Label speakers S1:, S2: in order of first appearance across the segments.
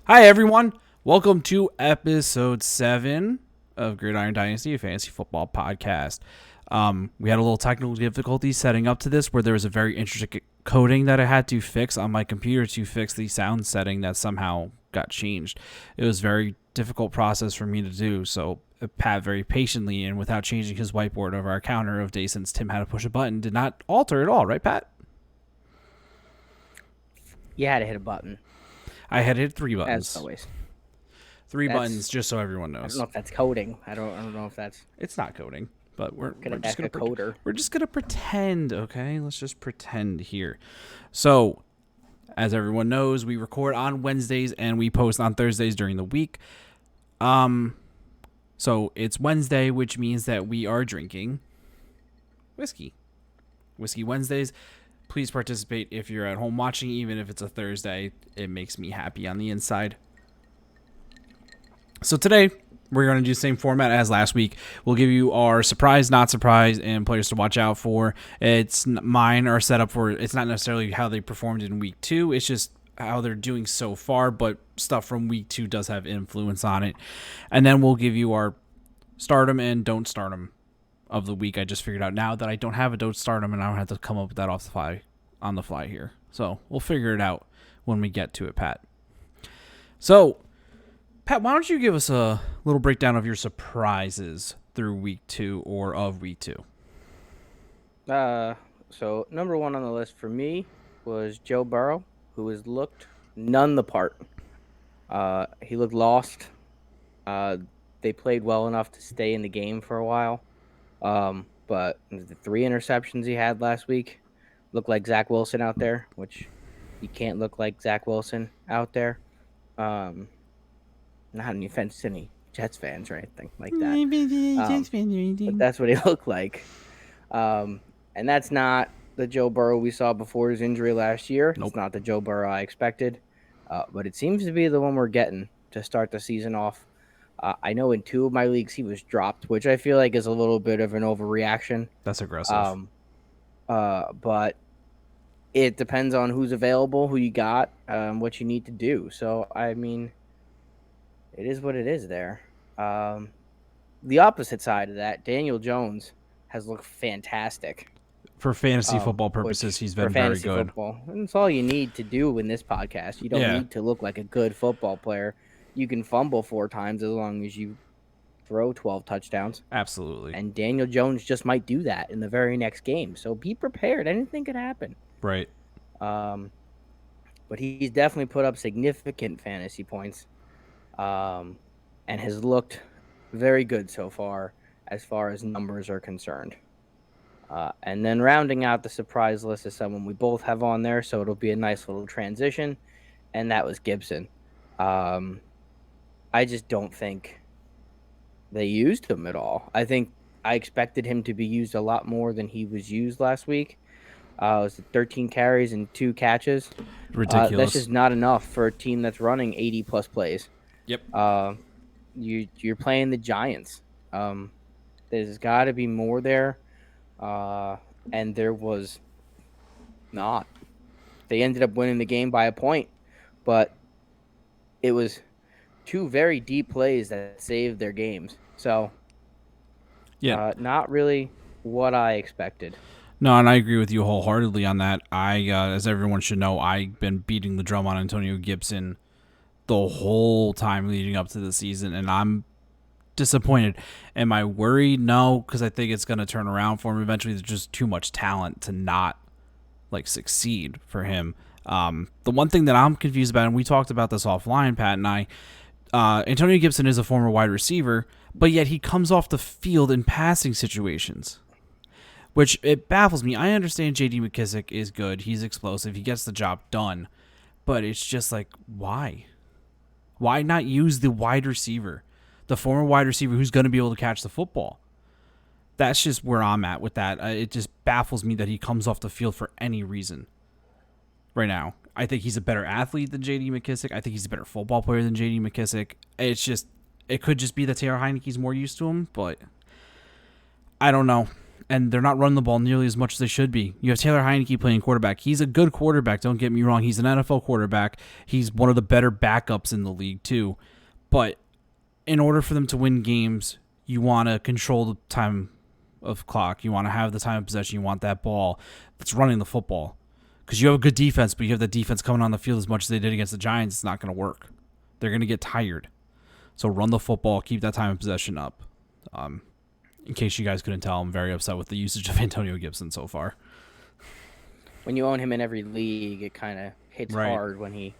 S1: Hi, everyone. Welcome to episode 7 of Gridiron Dynasty, a fantasy football podcast. We had a little technical difficulty setting up to this where there was a very interesting coding that I had to fix on my computer to fix the sound setting that somehow got changed. It was a very difficult process for me to do, so Pat very patiently and without changing his whiteboard of our counter of days since Tim had to push a button did not alter at all, right, Pat?
S2: You had to hit a button.
S1: I had hit 3 buttons.
S2: As always.
S1: Three buttons, just so everyone knows.
S2: I don't know if that's coding. I don't know if that's.
S1: It's not coding, but we're just
S2: gonna coder.
S1: We're just gonna pretend, okay? Let's just pretend here. So, as everyone knows, we record on Wednesdays and we post on Thursdays during the week. So it's Wednesday, which means that we are drinking whiskey. Whiskey Wednesdays. Please participate if you're at home watching, even if it's a Thursday. It makes me happy on the inside. So today, we're going to do the same format as last week. We'll give you our surprise, not surprise, and players to watch out for. Mine are set up for, it's not necessarily how they performed in week 2. It's just how they're doing so far, but stuff from week 2 does have influence on it. And then we'll give you our start 'em and don't start 'em of the week. I just figured out now that I don't have a don't start 'em and I don't have to come up with that on the fly here. So we'll figure it out when we get to it, Pat. So, Pat, why don't you give us a little breakdown of your surprises through week 2 or of week 2?
S2: So number 1 on the list for me was Joe Burrow, who has looked none the part. He looked lost. They played well enough to stay in the game for a while. But the 3 interceptions he had last week looked like Zach Wilson out there, which you can't look like Zach Wilson out there. Not any offense to any Jets fans or anything like that. But that's what he looked like. And that's not the Joe Burrow we saw before his injury last year.
S1: Nope.
S2: It's not the Joe Burrow I expected. But it seems to be the one we're getting to start the season off. I know in 2 of my leagues he was dropped, which I feel like is a little bit of an overreaction.
S1: That's aggressive.
S2: But it depends on who's available, who you got, what you need to do. So, I mean, it is what it is there. The opposite side of that, Daniel Jones has looked fantastic.
S1: For fantasy football purposes, he's been very good.
S2: Football. And it's all you need to do in this podcast. You don't need to look like a good football player. You can fumble 4 times as long as you throw 12 touchdowns.
S1: Absolutely.
S2: And Daniel Jones just might do that in the very next game. So be prepared. Anything could happen.
S1: Right.
S2: But he's definitely put up significant fantasy points and has looked very good so far as numbers are concerned. And then rounding out the surprise list is someone we both have on there, so it'll be a nice little transition, and that was Gibson. I just don't think they used him at all. I think I expected him to be used a lot more than he was used last week. It was 13 carries and 2 catches.
S1: Ridiculous.
S2: That's just not enough for a team that's running 80-plus plays.
S1: Yep.
S2: You're playing the Giants. There's got to be more there, and there was not. They ended up winning the game by a point, but it was 2 very deep plays that saved their games. So, not really what I expected.
S1: No, and I agree with you wholeheartedly on that. As everyone should know, I've been beating the drum on Antonio Gibson the whole time leading up to the season, and I'm disappointed. Am I worried? No, because I think it's going to turn around for him eventually. There's just too much talent to not succeed for him. The one thing that I'm confused about, and we talked about this offline, Pat and I, Antonio Gibson is a former wide receiver, but yet he comes off the field in passing situations, which it baffles me. I understand J.D. McKissic is good. He's explosive. He gets the job done, but it's just why? Why not use the wide receiver, the former wide receiver who's going to be able to catch the football? That's just where I'm at with that. It just baffles me that he comes off the field for any reason right now. I think he's a better athlete than J.D. McKissic. I think he's a better football player than J.D. McKissic. It could just be that Taylor Heineke's more used to him, but I don't know. and they're not running the ball nearly as much as they should be. You have Taylor Heineke playing quarterback. He's a good quarterback, don't get me wrong. He's an NFL quarterback. He's one of the better backups in the league, too. But in order for them to win games, you want to control the time of clock. You want to have the time of possession. You want that ball that's running the football. Because you have a good defense, but you have the defense coming on the field as much as they did against the Giants. It's not going to work. They're going to get tired. So run the football. Keep that time of possession up. In case you guys couldn't tell, I'm very upset with the usage of Antonio Gibson so far.
S2: When you own him in every league, it kind of hits
S1: Right.
S2: hard when he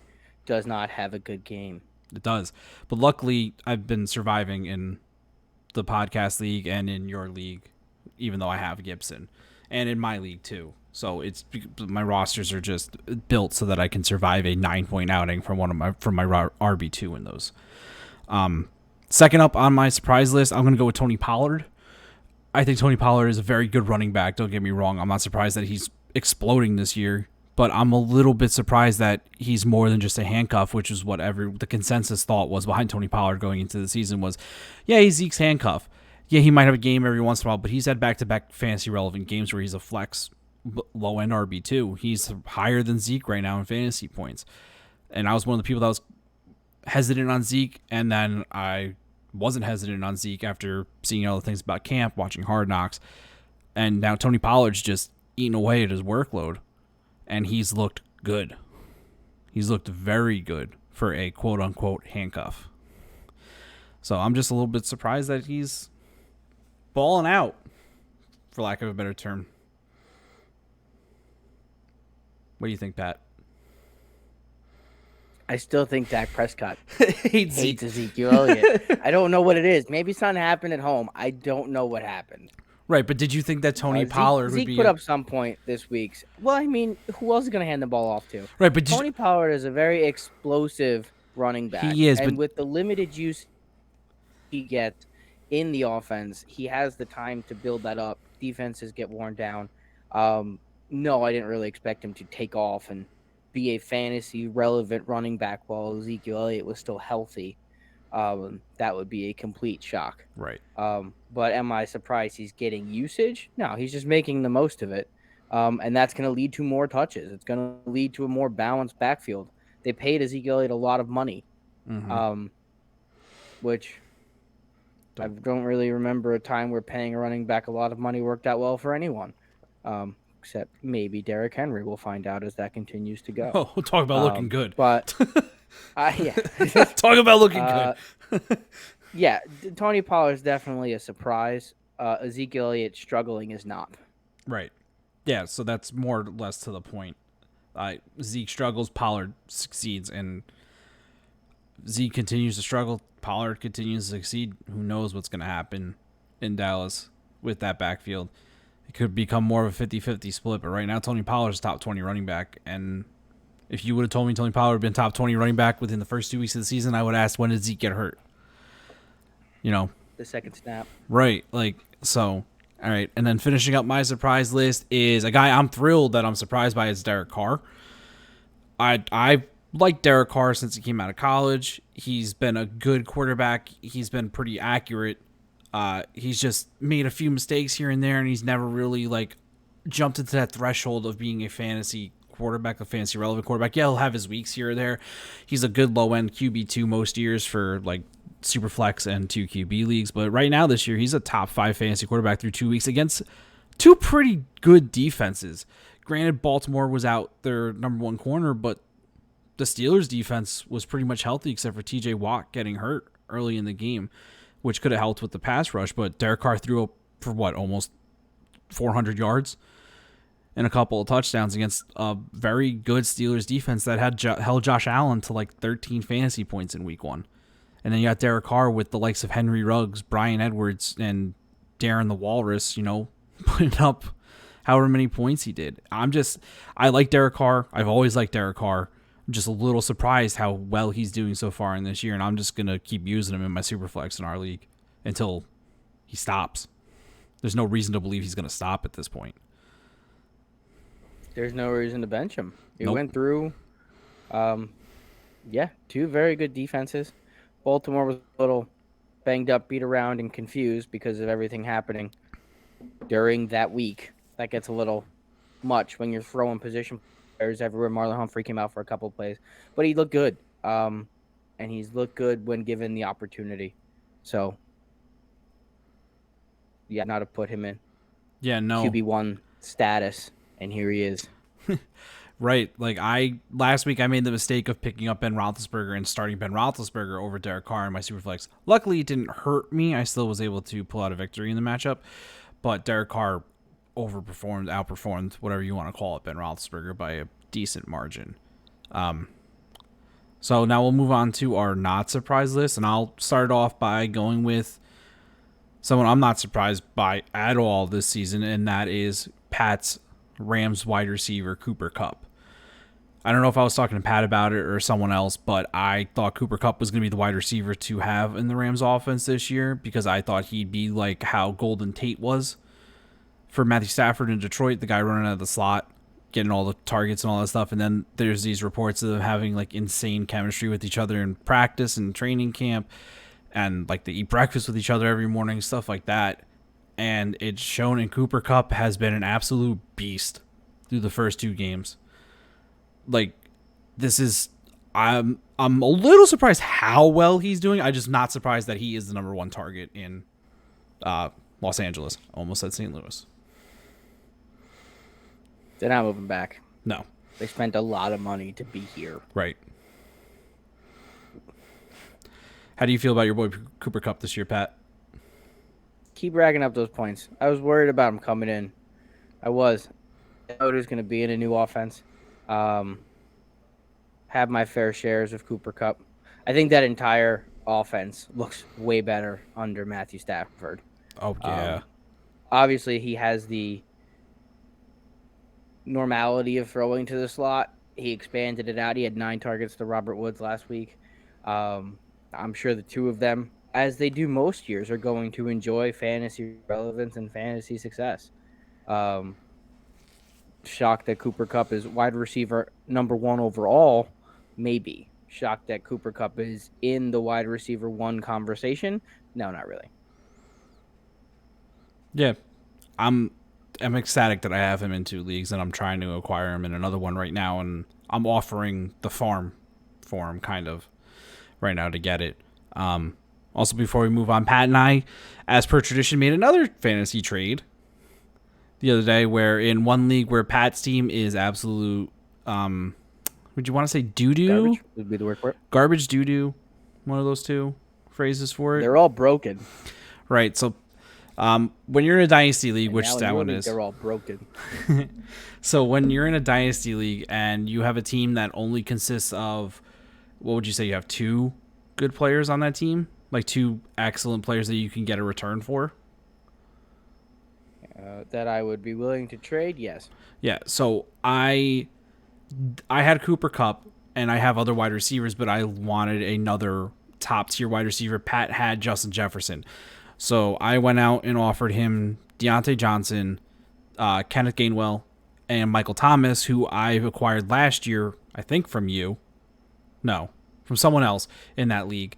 S2: does not have a good game.
S1: It does. But luckily, I've been surviving in the podcast league and in your league, even though I have Gibson, and in my league too. So it's my rosters are just built so that I can survive a 9-point outing from my RB2 in those. Second up on my surprise list, I'm going to go with Tony Pollard. I think Tony Pollard is a very good running back. Don't get me wrong. I'm not surprised that he's exploding this year, but I'm a little bit surprised that he's more than just a handcuff, which is what the consensus thought was behind Tony Pollard going into the season was, yeah, he's Zeke's handcuff. Yeah, he might have a game every once in a while, but he's had back-to-back fantasy-relevant games where he's a flex low-end RB2. He's higher than Zeke right now in fantasy points. And I was one of the people that was hesitant on Zeke, and then I wasn't hesitant on Zeke after seeing all the things about camp, watching Hard Knocks, and now Tony Pollard's just eating away at his workload, and he's looked good. He's looked very good for a quote-unquote handcuff. So I'm just a little bit surprised that he's balling out, for lack of a better term. What do you think, Pat?
S2: I still think Dak Prescott hates Ezekiel Elliott. I don't know what it is. Maybe something happened at home. I don't know what happened.
S1: Right, but did you think that Tony Pollard would be...
S2: Zeke put up some point this week. Well, I mean, who else is going to hand the ball off to?
S1: Right, but
S2: Tony Pollard is a very explosive running back.
S1: He is,
S2: and
S1: but...
S2: with the limited use he gets in the offense, he has the time to build that up. Defenses get worn down. No, I didn't really expect him to take off and be a fantasy relevant running back while Ezekiel Elliott was still healthy. That would be a complete shock.
S1: Right.
S2: But am I surprised he's getting usage? No, he's just making the most of it. And that's going to lead to more touches. It's going to lead to a more balanced backfield. They paid Ezekiel Elliott a lot of money, which I don't really remember a time where paying a running back a lot of money worked out well for anyone. Except maybe Derrick Henry. We'll find out as that continues to go.
S1: Oh, talk about looking good.
S2: But, yeah.
S1: Talk about looking good.
S2: Yeah, Tony Pollard is definitely a surprise. Ezekiel Elliott struggling is not.
S1: Right. Yeah, so that's more or less to the point. Zeke struggles, Pollard succeeds, and Zeke continues to struggle, Pollard continues to succeed. Who knows what's going to happen in Dallas with that backfield. It could become more of a 50-50 split, but right now Tony Pollard's top 20 running back, and if you would have told me Tony Pollard had been top 20 running back within the first 2 weeks of the season, I would have asked, when did Zeke get hurt? You know.
S2: The second snap.
S1: Right. So, all right. And then finishing up my surprise list is a guy I'm thrilled that I'm surprised by is Derek Carr. I like Derek Carr since he came out of college. He's been a good quarterback. He's been pretty accurate. He's just made a few mistakes here and there, and he's never really jumped into that threshold of being a fantasy quarterback, a fantasy relevant quarterback. Yeah, he'll have his weeks here or there. He's a good low end QB2 most years for super flex and 2 QB leagues, but right now this year he's a top 5 fantasy quarterback through 2 weeks against 2 pretty good defenses. Granted, Baltimore was out their number 1 corner, but the Steelers defense was pretty much healthy except for TJ Watt getting hurt early in the game, which could have helped with the pass rush, but Derek Carr threw up for almost 400 yards and a couple of touchdowns against a very good Steelers defense that had held Josh Allen to 13 fantasy points in week 1. And then you got Derek Carr with the likes of Henry Ruggs, Brian Edwards, and Darren the Walrus, putting up however many points he did. I like Derek Carr. I've always liked Derek Carr. I'm just a little surprised how well he's doing so far in this year, and I'm just going to keep using him in my Superflex in our league until he stops. There's no reason to believe he's going to stop at this point.
S2: There's no reason to bench him. He
S1: Nope.
S2: went through, 2 very good defenses. Baltimore was a little banged up, beat around, and confused because of everything happening during that week. That gets a little much when you're throwing position players everywhere. Marlon Humphrey came out for a couple of plays, but he looked good. And he's looked good when given the opportunity. So, yeah, not to put him in
S1: Yeah, no.
S2: QB1 status, and here he is.
S1: Right. Like, last week I made the mistake of picking up Ben Roethlisberger and starting Ben Roethlisberger over Derek Carr in my Superflex. Luckily, it didn't hurt me. I still was able to pull out a victory in the matchup, but Derek Carr outperformed, whatever you want to call it, Ben Roethlisberger by a decent margin. So now we'll move on to our not surprise list, and I'll start off by going with someone I'm not surprised by at all this season, and that is Pat's Rams wide receiver, Cooper Cup. I don't know if I was talking to Pat about it or someone else, but I thought Cooper Kupp was going to be the wide receiver to have in the Rams offense this year because I thought he'd be like how Golden Tate was for Matthew Stafford in Detroit, the guy running out of the slot, getting all the targets and all that stuff. And then there's these reports of them having like insane chemistry with each other in practice and training camp, and like they eat breakfast with each other every morning, stuff like that. And it's shown in Cooper Kupp has been an absolute beast through the first 2 games. Like, this is, I'm a little surprised how well he's doing. I'm just not surprised that he is the number 1 target in Los Angeles. Almost said St. Louis.
S2: They're not moving back.
S1: No.
S2: They spent a lot of money to be here.
S1: Right. How do you feel about your boy Cooper Kupp this year, Pat?
S2: Keep racking up those points. I was worried about him coming in. I was. I know there's going to be in a new offense. Have my fair shares of Cooper Kupp. I think that entire offense looks way better under Matthew Stafford.
S1: Oh, yeah.
S2: Obviously, he has the normality of throwing to the slot. He expanded it out. He had 9 targets to Robert Woods last week. I'm sure the 2 of them, as they do most years, are going to enjoy fantasy relevance and fantasy success. Shocked that Cooper Kupp is wide receiver number 1 overall, maybe. Shocked that Cooper Kupp is in the wide receiver 1 conversation. No, not really.
S1: Yeah, I'm ecstatic that I have him in 2 leagues, and I'm trying to acquire him in another one right now, and I'm offering the farm for him kind of right now to get it. Also, before we move on, Pat and I, as per tradition, made another fantasy trade the other day where in one league where Pat's team is absolute, would you want to say doo-doo?
S2: Garbage would be the word for it.
S1: Garbage, doo-doo, one of those 2 phrases for it.
S2: They're all broken.
S1: Right, so when you're in a dynasty league, which that one is,
S2: they're all broken.
S1: So when you're in a dynasty league and you have a team that only consists of, what would you say, you have 2 good players on that team, like 2 excellent players that you can get a return for?
S2: That I would be willing to trade, yes.
S1: Yeah, so I had Cooper Kupp and I have other wide receivers, but I wanted another top tier wide receiver. Pat had Justin Jefferson. So I went out and offered him Deontay Johnson, Kenneth Gainwell, and Michael Thomas, who I acquired last year, I think from you. No, from someone else in that league.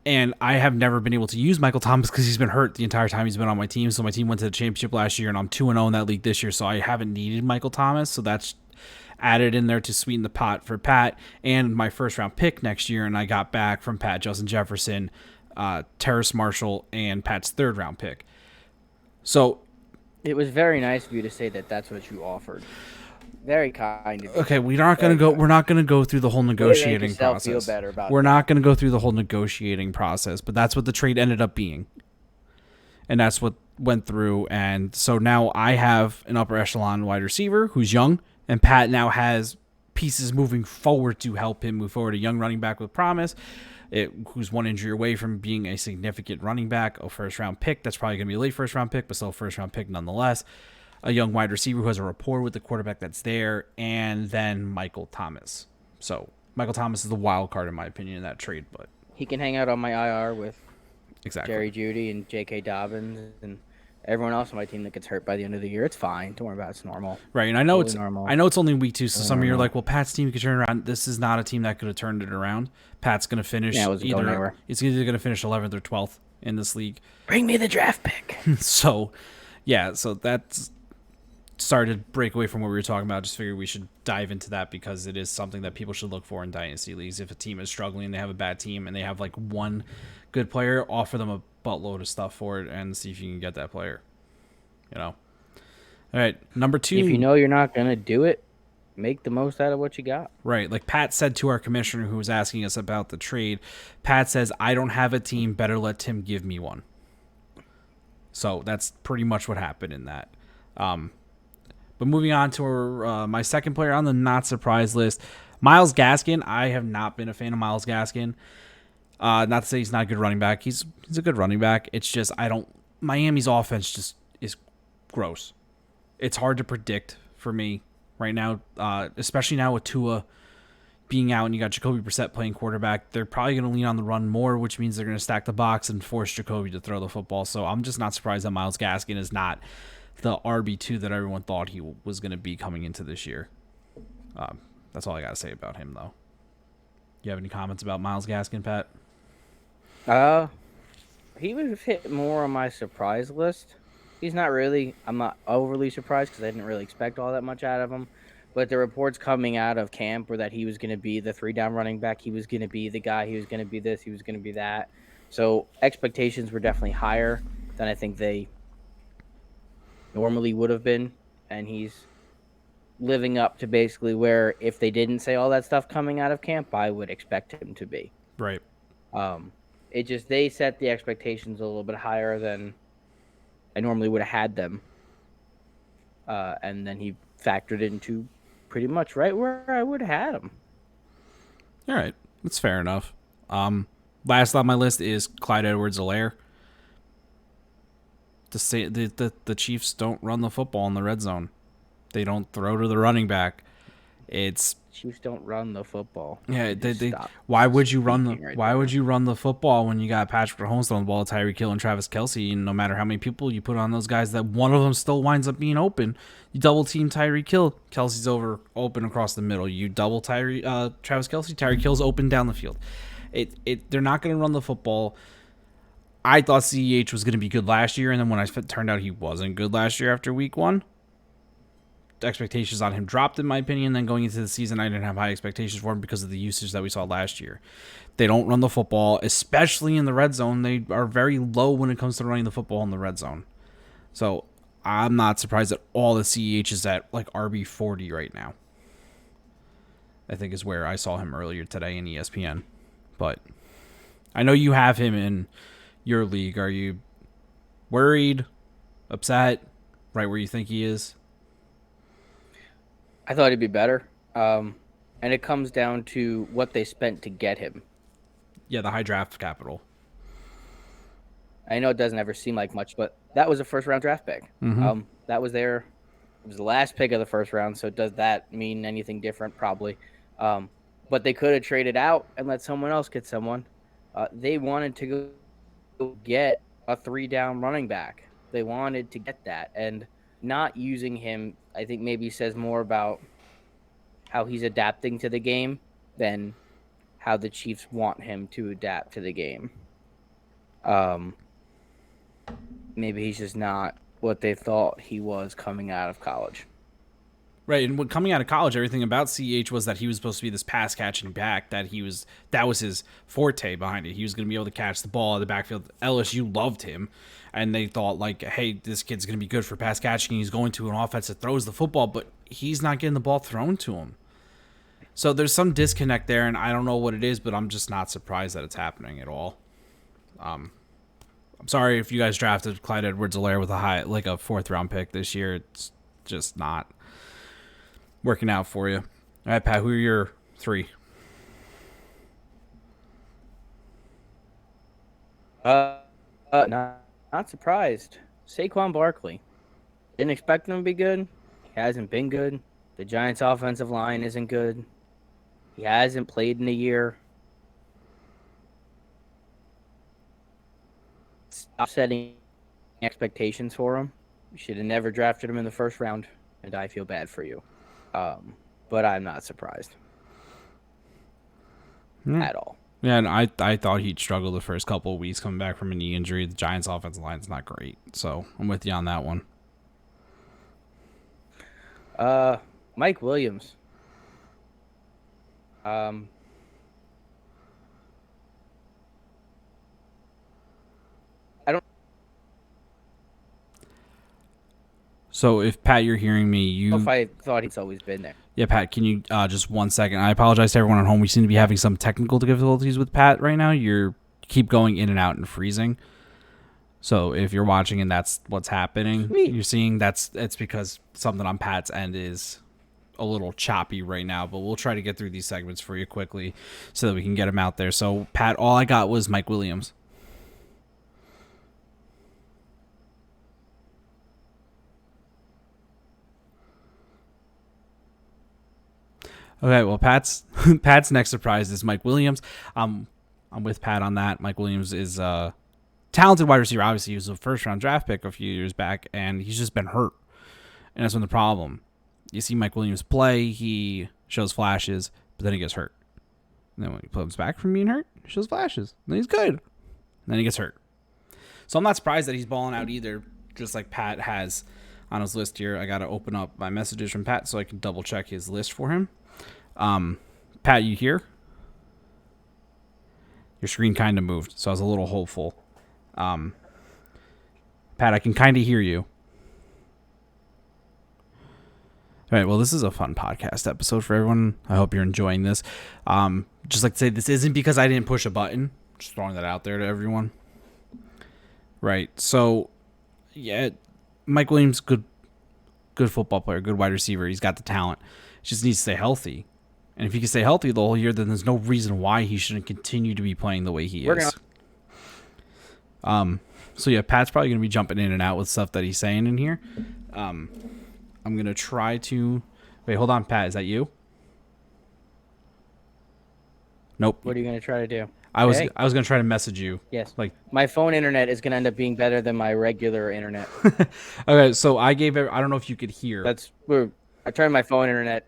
S1: And I have never been able to use Michael Thomas because he's been hurt the entire time he's been on my team. So my team went to the championship last year, and I'm 2-0 in that league this year, so I haven't needed Michael Thomas. So that's added in there to sweeten the pot for Pat and my first-round pick next year, and I got back from Pat Justin Jefferson, Terrace Marshall, and Pat's third-round pick. So
S2: it was very nice of you to say that that's what you offered. Very kind of you.
S1: Okay, we're not going to go through the whole negotiating process.
S2: Feel better about
S1: we're not going to go through the whole negotiating process, but that's what the trade ended up being. And that's what went through, and so now I have an upper echelon wide receiver who's young, and Pat now has pieces moving forward to help him move forward. A young running back with promise, who's 1 injury away from being a significant running back, a first-round pick. That's probably going to be a late first-round pick, but still a first-round pick nonetheless. A young wide receiver who has a rapport with the quarterback that's there, and then Michael Thomas. So Michael Thomas is the wild card, in my opinion, in that trade. But
S2: he can hang out on my IR with
S1: exactly
S2: Jerry Jeudy and J.K. Dobbins and everyone else on my team that gets hurt by the end of the year. It's fine. Don't worry about it. It's normal.
S1: Right, and I know
S2: totally normal.
S1: I know it's only week 2, so some of you are like, well, Pat's team could turn around. This is not a team that could have turned it around. Pat's going to finish it's either going to finish 11th or 12th in this league.
S2: Bring me the draft pick.
S1: So Yeah, so that's started to break away from what we were talking about. Just figured we should dive into that because it is something that people should look for in dynasty leagues. If a team is struggling, they have a bad team, and they have like one good player, offer them a buttload of stuff for it and see if you can get that player. All right, number 2.
S2: If you know you're not gonna do it, make the most out of what you got.
S1: Right, like Pat said to our commissioner who was asking us about the trade. Pat says, "I don't have a team. Better let Tim give me one." So that's pretty much what happened in that. But moving on to my second player on the not surprise list, Myles Gaskin. I have not been a fan of Myles Gaskin. Not to say he's not a good running back. He's a good running back. It's just Miami's offense just is gross. It's hard to predict for me right now, especially now with Tua being out and you got Jacoby Brissett playing quarterback. They're probably going to lean on the run more, which means they're going to stack the box and force Jacoby to throw the football. So I'm just not surprised that Myles Gaskin is not the RB2 that everyone thought he was going to be coming into this year. That's all I got to say about him, though. You have any comments about Myles Gaskin, Pat?
S2: He was hit more on my surprise list. He's not really. I'm not overly surprised because I didn't really expect all that much out of him. But the reports coming out of camp were that he was going to be the 3-down running back. He was going to be the guy. He was going to be this. He was going to be that. So expectations were definitely higher than I think they normally would have been. And he's living up to basically where if they didn't say all that stuff coming out of camp, I would expect him to be.
S1: Right.
S2: They set the expectations a little bit higher than I normally would have had them. And then he factored into pretty much right where I would have had him.
S1: All right. That's fair enough. Last on my list is Clyde Edwards-Helaire. The Chiefs don't run the football in the red zone. They don't throw to the running back.
S2: Chiefs don't run the football.
S1: Yeah, why would you run the football when you got Patrick Mahomes on the ball, Tyreek Hill, and Travis Kelce? And no matter how many people you put on those guys, that one of them still winds up being open. You double team Tyreek Hill, Kelce's open across the middle. You double Travis Kelce, Tyreek Hill's open down the field. They're not going to run the football. I thought CEH was going to be good last year, and then when it turned out he wasn't good last year after week 1. Expectations on him dropped, in my opinion. Then going into the season, I didn't have high expectations for him because of the usage that we saw last year. They don't run the football, especially in the red zone. They are very low when it comes to running the football in the red zone. So I'm not surprised that all the CEH is at like RB40 right now. I think is where I saw him earlier today in ESPN. But I know you have him in your league. Are you worried, upset, right where you think he is?
S2: I thought he'd be better. And it comes down to what they spent to get him.
S1: Yeah, the high draft capital.
S2: I know it doesn't ever seem like much, but that was a first-round draft pick.
S1: Mm-hmm.
S2: That was it was the last pick of the first round, so does that mean anything different? Probably. But they could have traded out and let someone else get someone. They wanted to go get a 3-down running back. They wanted to get that, and not using him, I think maybe says more about how he's adapting to the game than how the Chiefs want him to adapt to the game. Maybe he's just not what they thought he was coming out of college.
S1: Right, and when coming out of college, everything about CH was that he was supposed to be this pass catching back. That was his forte behind it. He was going to be able to catch the ball in the backfield. LSU loved him, and they thought like, hey, this kid's going to be good for pass catching. He's going to an offense that throws the football, but he's not getting the ball thrown to him. So there's some disconnect there, and I don't know what it is, but I'm just not surprised that it's happening at all. I'm sorry if you guys drafted Clyde Edwards-Helaire with a 4th round pick this year. It's just not working out for you. All right, Pat, who are your 3?
S2: Not surprised. Saquon Barkley. Didn't expect him to be good. He hasn't been good. The Giants' offensive line isn't good. He hasn't played in a year. Stop setting expectations for him. You should have never drafted him in the first round, and I feel bad for you. But I'm not surprised at all.
S1: Yeah, and I thought he'd struggle the first couple of weeks coming back from a knee injury. The Giants' offensive line is not great, so I'm with you on that one.
S2: Mike Williams. Um, I don't
S1: So if Pat, you're hearing me,
S2: know if I thought he's always been there.
S1: yeah, Pat, can you just 1 second? I apologize to everyone at home. We seem to be having some technical difficulties with Pat right now. You keep going in and out and freezing. So if you're watching and that's what's happening,
S2: Sweet.
S1: you're seeing it's because something on Pat's end is a little choppy right now, but we'll try to get through these segments for you quickly so that we can get them out there. So Pat, all I got was Mike Williams. Okay, well Pat's next surprise is Mike Williams. I'm with Pat on that. Mike Williams is talented wide receiver. Obviously, he was a first round draft pick a few years back, and he's just been hurt. And that's been the problem. You see Mike Williams play, he shows flashes, but then he gets hurt. And then when he comes back from being hurt, he shows flashes. Then he's good. And then he gets hurt. So I'm not surprised that he's balling out either, just like Pat has on his list here. I got to open up my messages from Pat so I can double check his list for him. Pat, you here? Your screen kind of moved, so I was a little hopeful. Pat, I can kind of hear you. All right, well, this is a fun podcast episode for everyone. I hope you're enjoying this. Just like to say, this isn't because I didn't push a button. Just throwing that out there to everyone. Right, so, yeah, Mike Williams, good football player, good wide receiver. He's got the talent. He just needs to stay healthy. And if he can stay healthy the whole year, then there's no reason why he shouldn't continue to be playing the way he is. So yeah, Pat's probably going to be jumping in and out with stuff that he's saying in here. I'm going to try to... Wait, hold on, Pat. Is that you? Nope.
S2: What are you going to try to do?
S1: I was going to try to message you.
S2: Yes.
S1: Like,
S2: my phone internet is going to end up being better than my regular internet.
S1: okay, so I don't know if you could hear.
S2: I turned my phone internet.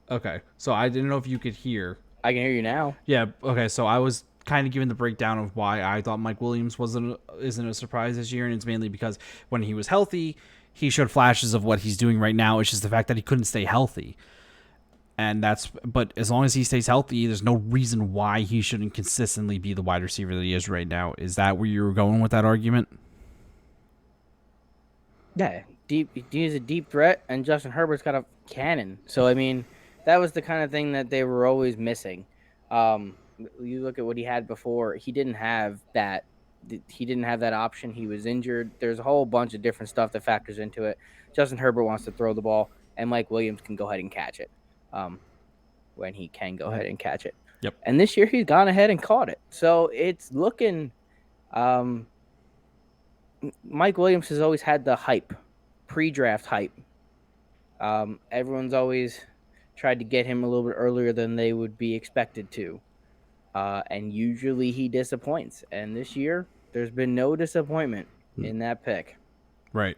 S1: Okay, so I didn't know if you could hear.
S2: I can hear you now.
S1: Yeah, okay, so I was kind of giving the breakdown of why I thought Mike Williams isn't a surprise this year, and it's mainly because when he was healthy, he showed flashes of what he's doing right now. It's just the fact that he couldn't stay healthy. But as long as he stays healthy, there's no reason why he shouldn't consistently be the wide receiver that he is right now. Is that where you were going with that argument?
S2: Yeah, he's a deep threat, and Justin Herbert's got a cannon. So, I mean, that was the kind of thing that they were always missing. You look at what he had before. He didn't have that. He didn't have that option. He was injured. There's a whole bunch of different stuff that factors into it. Justin Herbert wants to throw the ball, and Mike Williams can go ahead and catch it when he can go ahead and catch it.
S1: Yep.
S2: And this year he's gone ahead and caught it. So it's looking Mike Williams has always had the hype, pre-draft hype. Everyone's always tried to get him a little bit earlier than they would be expected to. And usually he disappoints. And this year, there's been no disappointment in that pick.
S1: Right.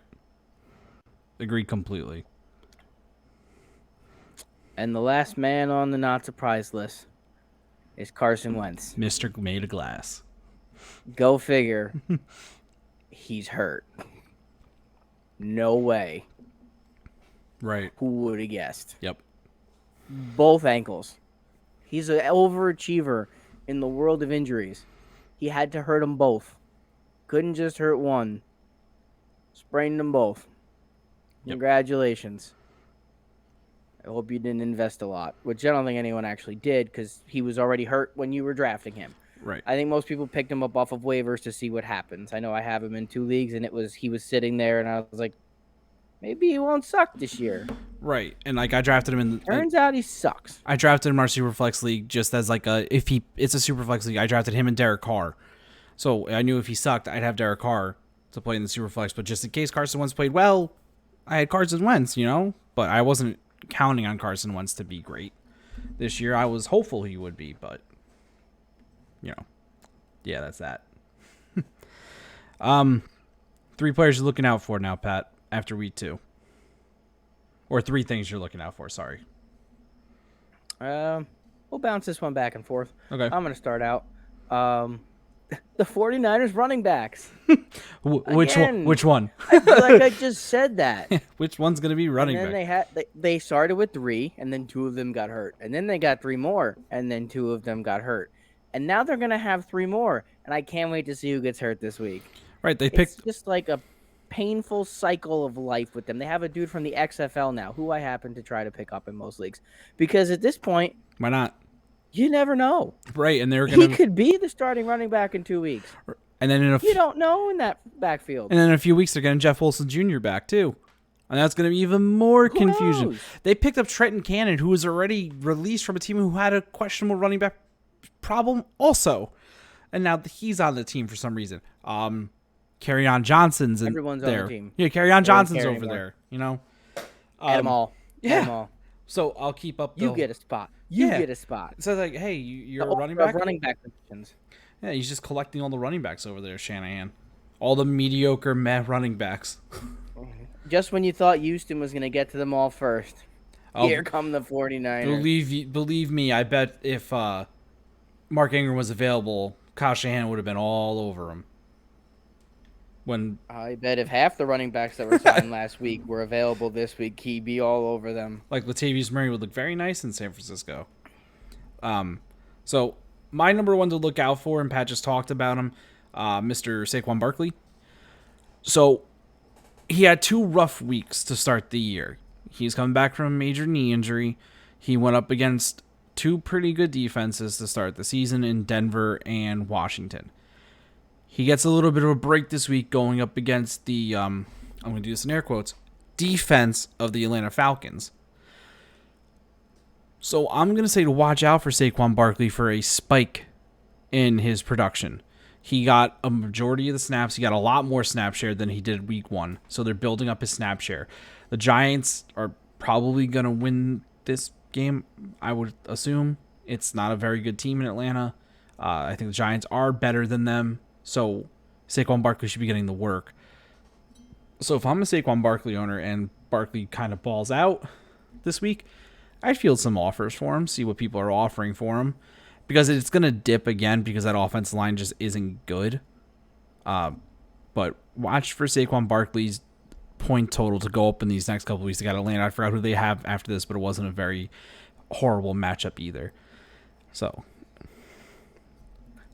S1: Agree completely.
S2: And the last man on the not surprised list is Carson Wentz.
S1: Mr. Made of Glass.
S2: Go figure. He's hurt. No way.
S1: Right.
S2: Who would have guessed?
S1: Yep.
S2: Both ankles. He's an overachiever in the world of injuries. He had to hurt them both. Couldn't just hurt one. Sprained them both.
S1: Yep.
S2: Congratulations. I hope you didn't invest a lot, which I don't think anyone actually did because he was already hurt when you were drafting him.
S1: Right.
S2: I think most people picked him up off of waivers to see what happens. I know I have him in 2 leagues, and he was sitting there, and I was like, maybe he won't suck this year.
S1: Right. And like I drafted him in
S2: Turns out he sucks.
S1: I drafted him in our Superflex league just as like it's a Superflex league. I drafted him and Derek Carr. So I knew if he sucked, I'd have Derek Carr to play in the Superflex, but just in case Carson Wentz played well, I had Carson Wentz, but I wasn't counting on Carson Wentz to be great this year. I was hopeful he would be, but yeah, that's that. 3 players you're looking out for now, Pat, after week 2. Or 3 things you're looking out for, sorry.
S2: We'll bounce this one back and forth.
S1: Okay.
S2: I'm going to start out. The 49ers running backs.
S1: Which one? Which one?
S2: I feel like I just said that.
S1: Which one's going to be running
S2: And then
S1: back?
S2: they started with 3, and then 2 of them got hurt. And then they got 3 more, and then 2 of them got hurt. And now they're going to have 3 more, and I can't wait to see who gets hurt this week.
S1: Right,
S2: It's just like a painful cycle of life with them. They have a dude from the XFL now, who I happen to try to pick up in most leagues. Because at this point,
S1: why not?
S2: You never know.
S1: Right, and
S2: he could be the starting running back in 2 weeks.
S1: And then
S2: you don't know in that backfield.
S1: And then in a few weeks, they're getting Jeff Wilson Jr. back, too. And that's going to be even more confusion.
S2: Knows?
S1: They picked up Trenton Cannon, who was already released from a team who had a questionable running back problem also. And now he's on the team for some reason. Kerryon Johnson's in
S2: Everyone's
S1: there.
S2: on the team.
S1: Yeah, Kerryon Johnson's over there, you know.
S2: Add them all.
S1: Yeah.
S2: Add them all.
S1: So I'll keep up.
S2: You get a spot. You get a spot.
S1: So like, hey, you're a running back.
S2: Running back positions.
S1: Yeah, he's just collecting all the running backs over there, Shanahan. All the mediocre meh running backs.
S2: Just when you thought Houston was going to get to them all first, here come the 49ers.
S1: Believe me, I bet if Mark Ingram was available, Kyle Shanahan would have been all over him.
S2: I bet if half the running backs that were signed last week were available this week, he'd be all over them.
S1: Like Latavius Murray would look very nice in San Francisco. So my number one to look out for, and Pat just talked about him, Mr. Saquon Barkley. So he had 2 rough weeks to start the year. He's coming back from a major knee injury. He went up against 2 pretty good defenses to start the season in Denver and Washington. He gets a little bit of a break this week going up against the, I'm going to do this in air quotes, defense of the Atlanta Falcons. So I'm going to say to watch out for Saquon Barkley for a spike in his production. He got a majority of the snaps. He got a lot more snap share than he did week 1. So they're building up his snap share. The Giants are probably going to win this game, I would assume. It's not a very good team in Atlanta. I think the Giants are better than them. So Saquon Barkley should be getting the work. So if I'm a Saquon Barkley owner and Barkley kind of balls out this week, I'd field some offers for him, see what people are offering for him. Because it's going to dip again because that offensive line just isn't good. But watch for Saquon Barkley's point total to go up in these next couple of weeks. They got Atlanta. I forgot who they have after this, but it wasn't a very horrible matchup either. So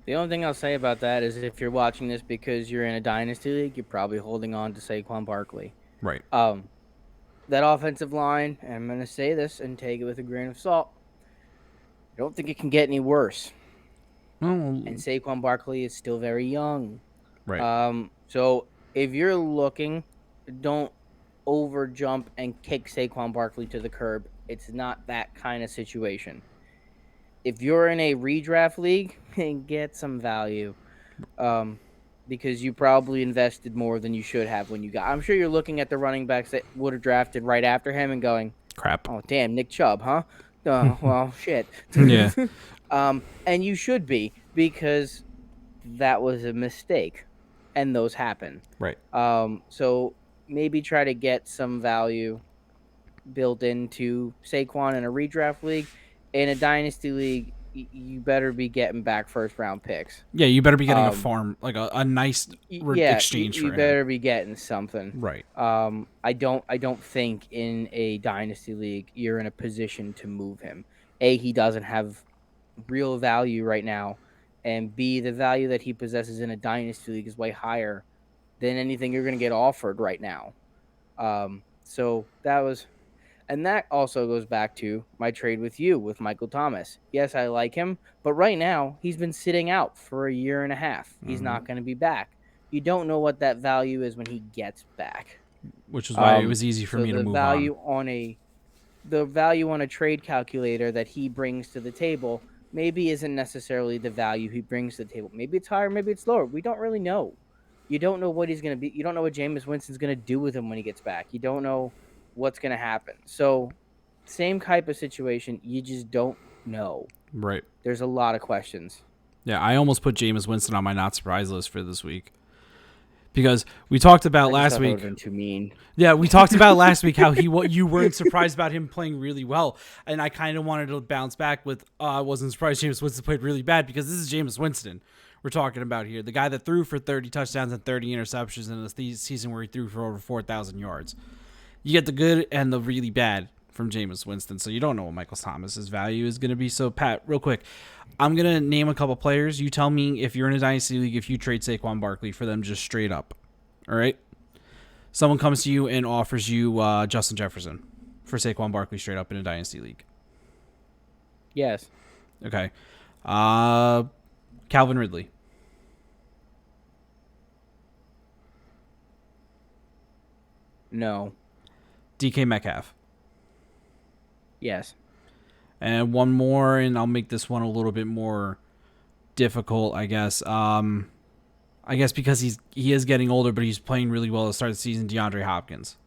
S2: the only thing I'll say about that is if you're watching this because you're in a dynasty league, you're probably holding on to Saquon Barkley.
S1: Right.
S2: That offensive line, and I'm going to say this and take it with a grain of salt, I don't think it can get any worse. And Saquon Barkley is still very young.
S1: Right.
S2: So if you're looking, don't over jump and kick Saquon Barkley to the curb. It's not that kind of situation. If you're in a redraft league, get some value. Because you probably invested more than you should have when you got. I'm sure you're looking at the running backs that would have drafted right after him and going,
S1: crap.
S2: Oh, damn, Nick Chubb, huh? Well, shit.
S1: Yeah.
S2: And you should be, because that was a mistake, and those happen.
S1: Right.
S2: So maybe try to get some value built into Saquon in a redraft league. In a dynasty league, you better be getting back first-round picks.
S1: Yeah, you better be getting a farm, like a nice exchange for him.
S2: You better be getting something.
S1: Right.
S2: I don't think in a dynasty league you're in a position to move him. A, he doesn't have real value right now, and B, the value that he possesses in a dynasty league is way higher than anything you're going to get offered right now. So that was... And that also goes back to my trade with you, with Michael Thomas. Yes, I like him, but right now he's been sitting out for a year and a half. He's not going to be back. You don't know what that value is when he gets back.
S1: Which is why it was easy for me to move on.
S2: The value on a trade calculator that he brings to the table maybe isn't necessarily the value he brings to the table. Maybe it's higher, maybe it's lower. We don't really know. You don't know what he's going to be. You don't know what Jameis Winston's going to do with him when he gets back. You don't know what's going to happen. So same type of situation. You just don't know.
S1: Right.
S2: There's a lot of questions.
S1: Yeah, I almost put Jameis Winston on my not surprise list for this week. Because we talked about last week.
S2: Too mean.
S1: Yeah, we talked about last week how you weren't surprised about him playing really well, and I kind of wanted to bounce back with I wasn't surprised Jameis Winston played really bad because this is Jameis Winston. we're talking about here. The guy that threw for 30 touchdowns and 30 interceptions in a season where he threw for over 4,000 yards. You get the good and the really bad from Jameis Winston, so you don't know what Michael Thomas's value is going to be. So, Pat, real quick, I'm going to name a couple players. You tell me if you're in a dynasty league, if you trade Saquon Barkley for them just straight up. All right? Someone comes to you and offers you Justin Jefferson for Saquon Barkley straight up in a dynasty league.
S2: Yes.
S1: Okay. Calvin Ridley.
S2: No.
S1: DK Metcalf.
S2: Yes.
S1: And one more, and I'll make this one a little bit more difficult, I guess. I guess because he is getting older, but he's playing really well to start the season, DeAndre Hopkins.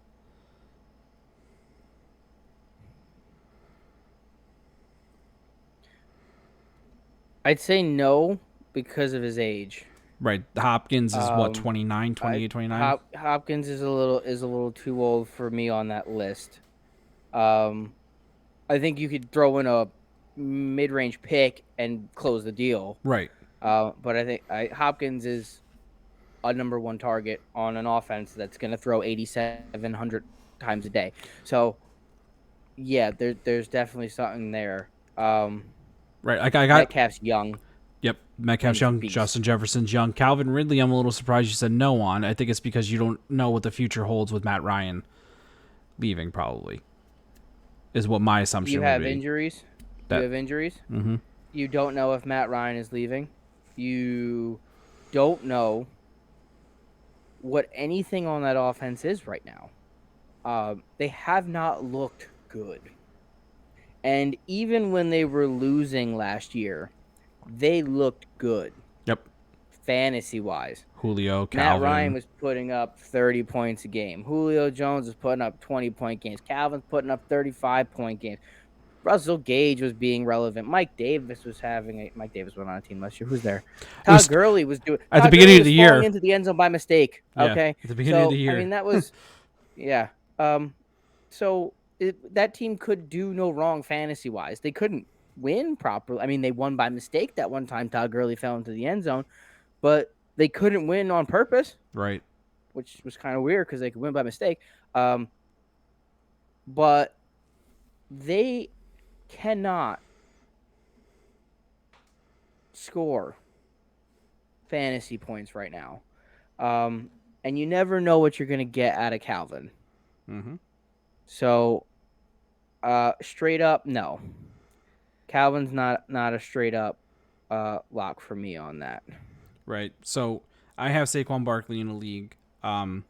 S2: I'd say no because of his age.
S1: Right. Hopkins is what, 29, 28, 29?
S2: Hopkins is a little too old for me on that list. I think you could throw in a mid-range pick and close the deal.
S1: Right.
S2: But I think Hopkins is a number one target on an offense that's going to throw 8,700 times a day. So, yeah, there's definitely something there.
S1: Right. I got
S2: Metcalf's young.
S1: Yep. Metcalf's young.
S2: Beast.
S1: Justin Jefferson's young. Calvin Ridley, I'm a little surprised you said no on. I think it's because you don't know what the future holds with Matt Ryan leaving, probably, is what my assumption would be.
S2: You have injuries. Mm-hmm. You don't know if Matt Ryan is leaving. You don't know what anything on that offense is right now. They have not looked good. And even when they were losing last year, they looked good.
S1: Yep.
S2: Fantasy-wise.
S1: Julio, Calvin.
S2: Matt Ryan was putting up 30 points a game. Julio Jones was putting up 20-point games. Calvin's putting up 35-point games. Russell Gage was being relevant. Mike Davis went on a team last year. Who's there? Todd Gurley was doing
S1: at the beginning of the year
S2: into the end zone by mistake. Okay,
S1: at the beginning of the year.
S2: I mean, that was yeah. So that team could do no wrong fantasy wise. They couldn't win properly. I mean, they won by mistake that one time. Todd Gurley fell into the end zone, but they couldn't win on purpose.
S1: Right.
S2: Which was kind of weird because they could win by mistake. But they cannot score fantasy points right now. And you never know what you're going to get out of Calvin.
S1: Mm-hmm.
S2: So, straight up, no. Calvin's not a straight up lock for me on that.
S1: Right. So, I have Saquon Barkley in a league. I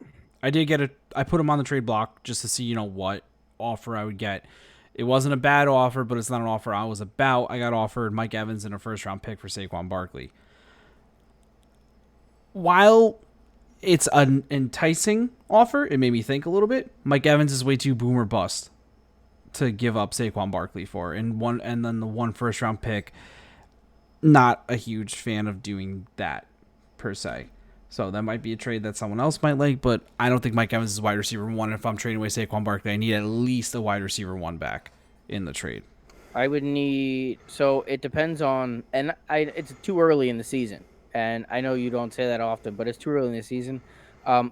S1: put him on the trade block just to see, what offer I would get. It wasn't a bad offer, but it's not an offer I was about. I got offered Mike Evans and a first-round pick for Saquon Barkley. While it's an enticing offer, it made me think a little bit. Mike Evans is way too boom or bust to give up Saquon Barkley for, and then the one first-round pick. Not a huge fan of doing that per se. So that might be a trade that someone else might like, but I don't think Mike Evans is wide receiver one. If I'm trading away Saquon Barkley, I need at least a wide receiver one back in the trade.
S2: I would need, so it depends on, and it's too early in the season, and I know you don't say that often, but it's too early in the season.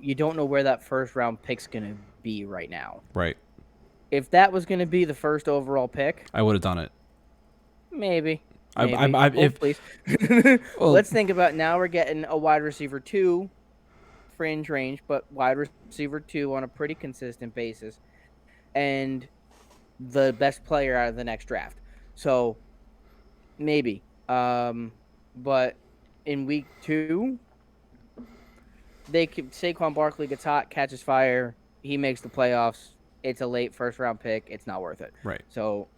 S2: You don't know where that first round pick's going to be right now.
S1: Right.
S2: If that was going to be the first overall pick,
S1: I would have done it.
S2: Maybe.
S1: Please.
S2: Well, let's think about now we're getting a wide receiver 2, fringe range, but wide receiver 2 on a pretty consistent basis, and the best player out of the next draft. So maybe. But in week 2, Saquon Barkley gets hot, catches fire, he makes the playoffs. It's a late first round pick. It's not worth it.
S1: Right.
S2: So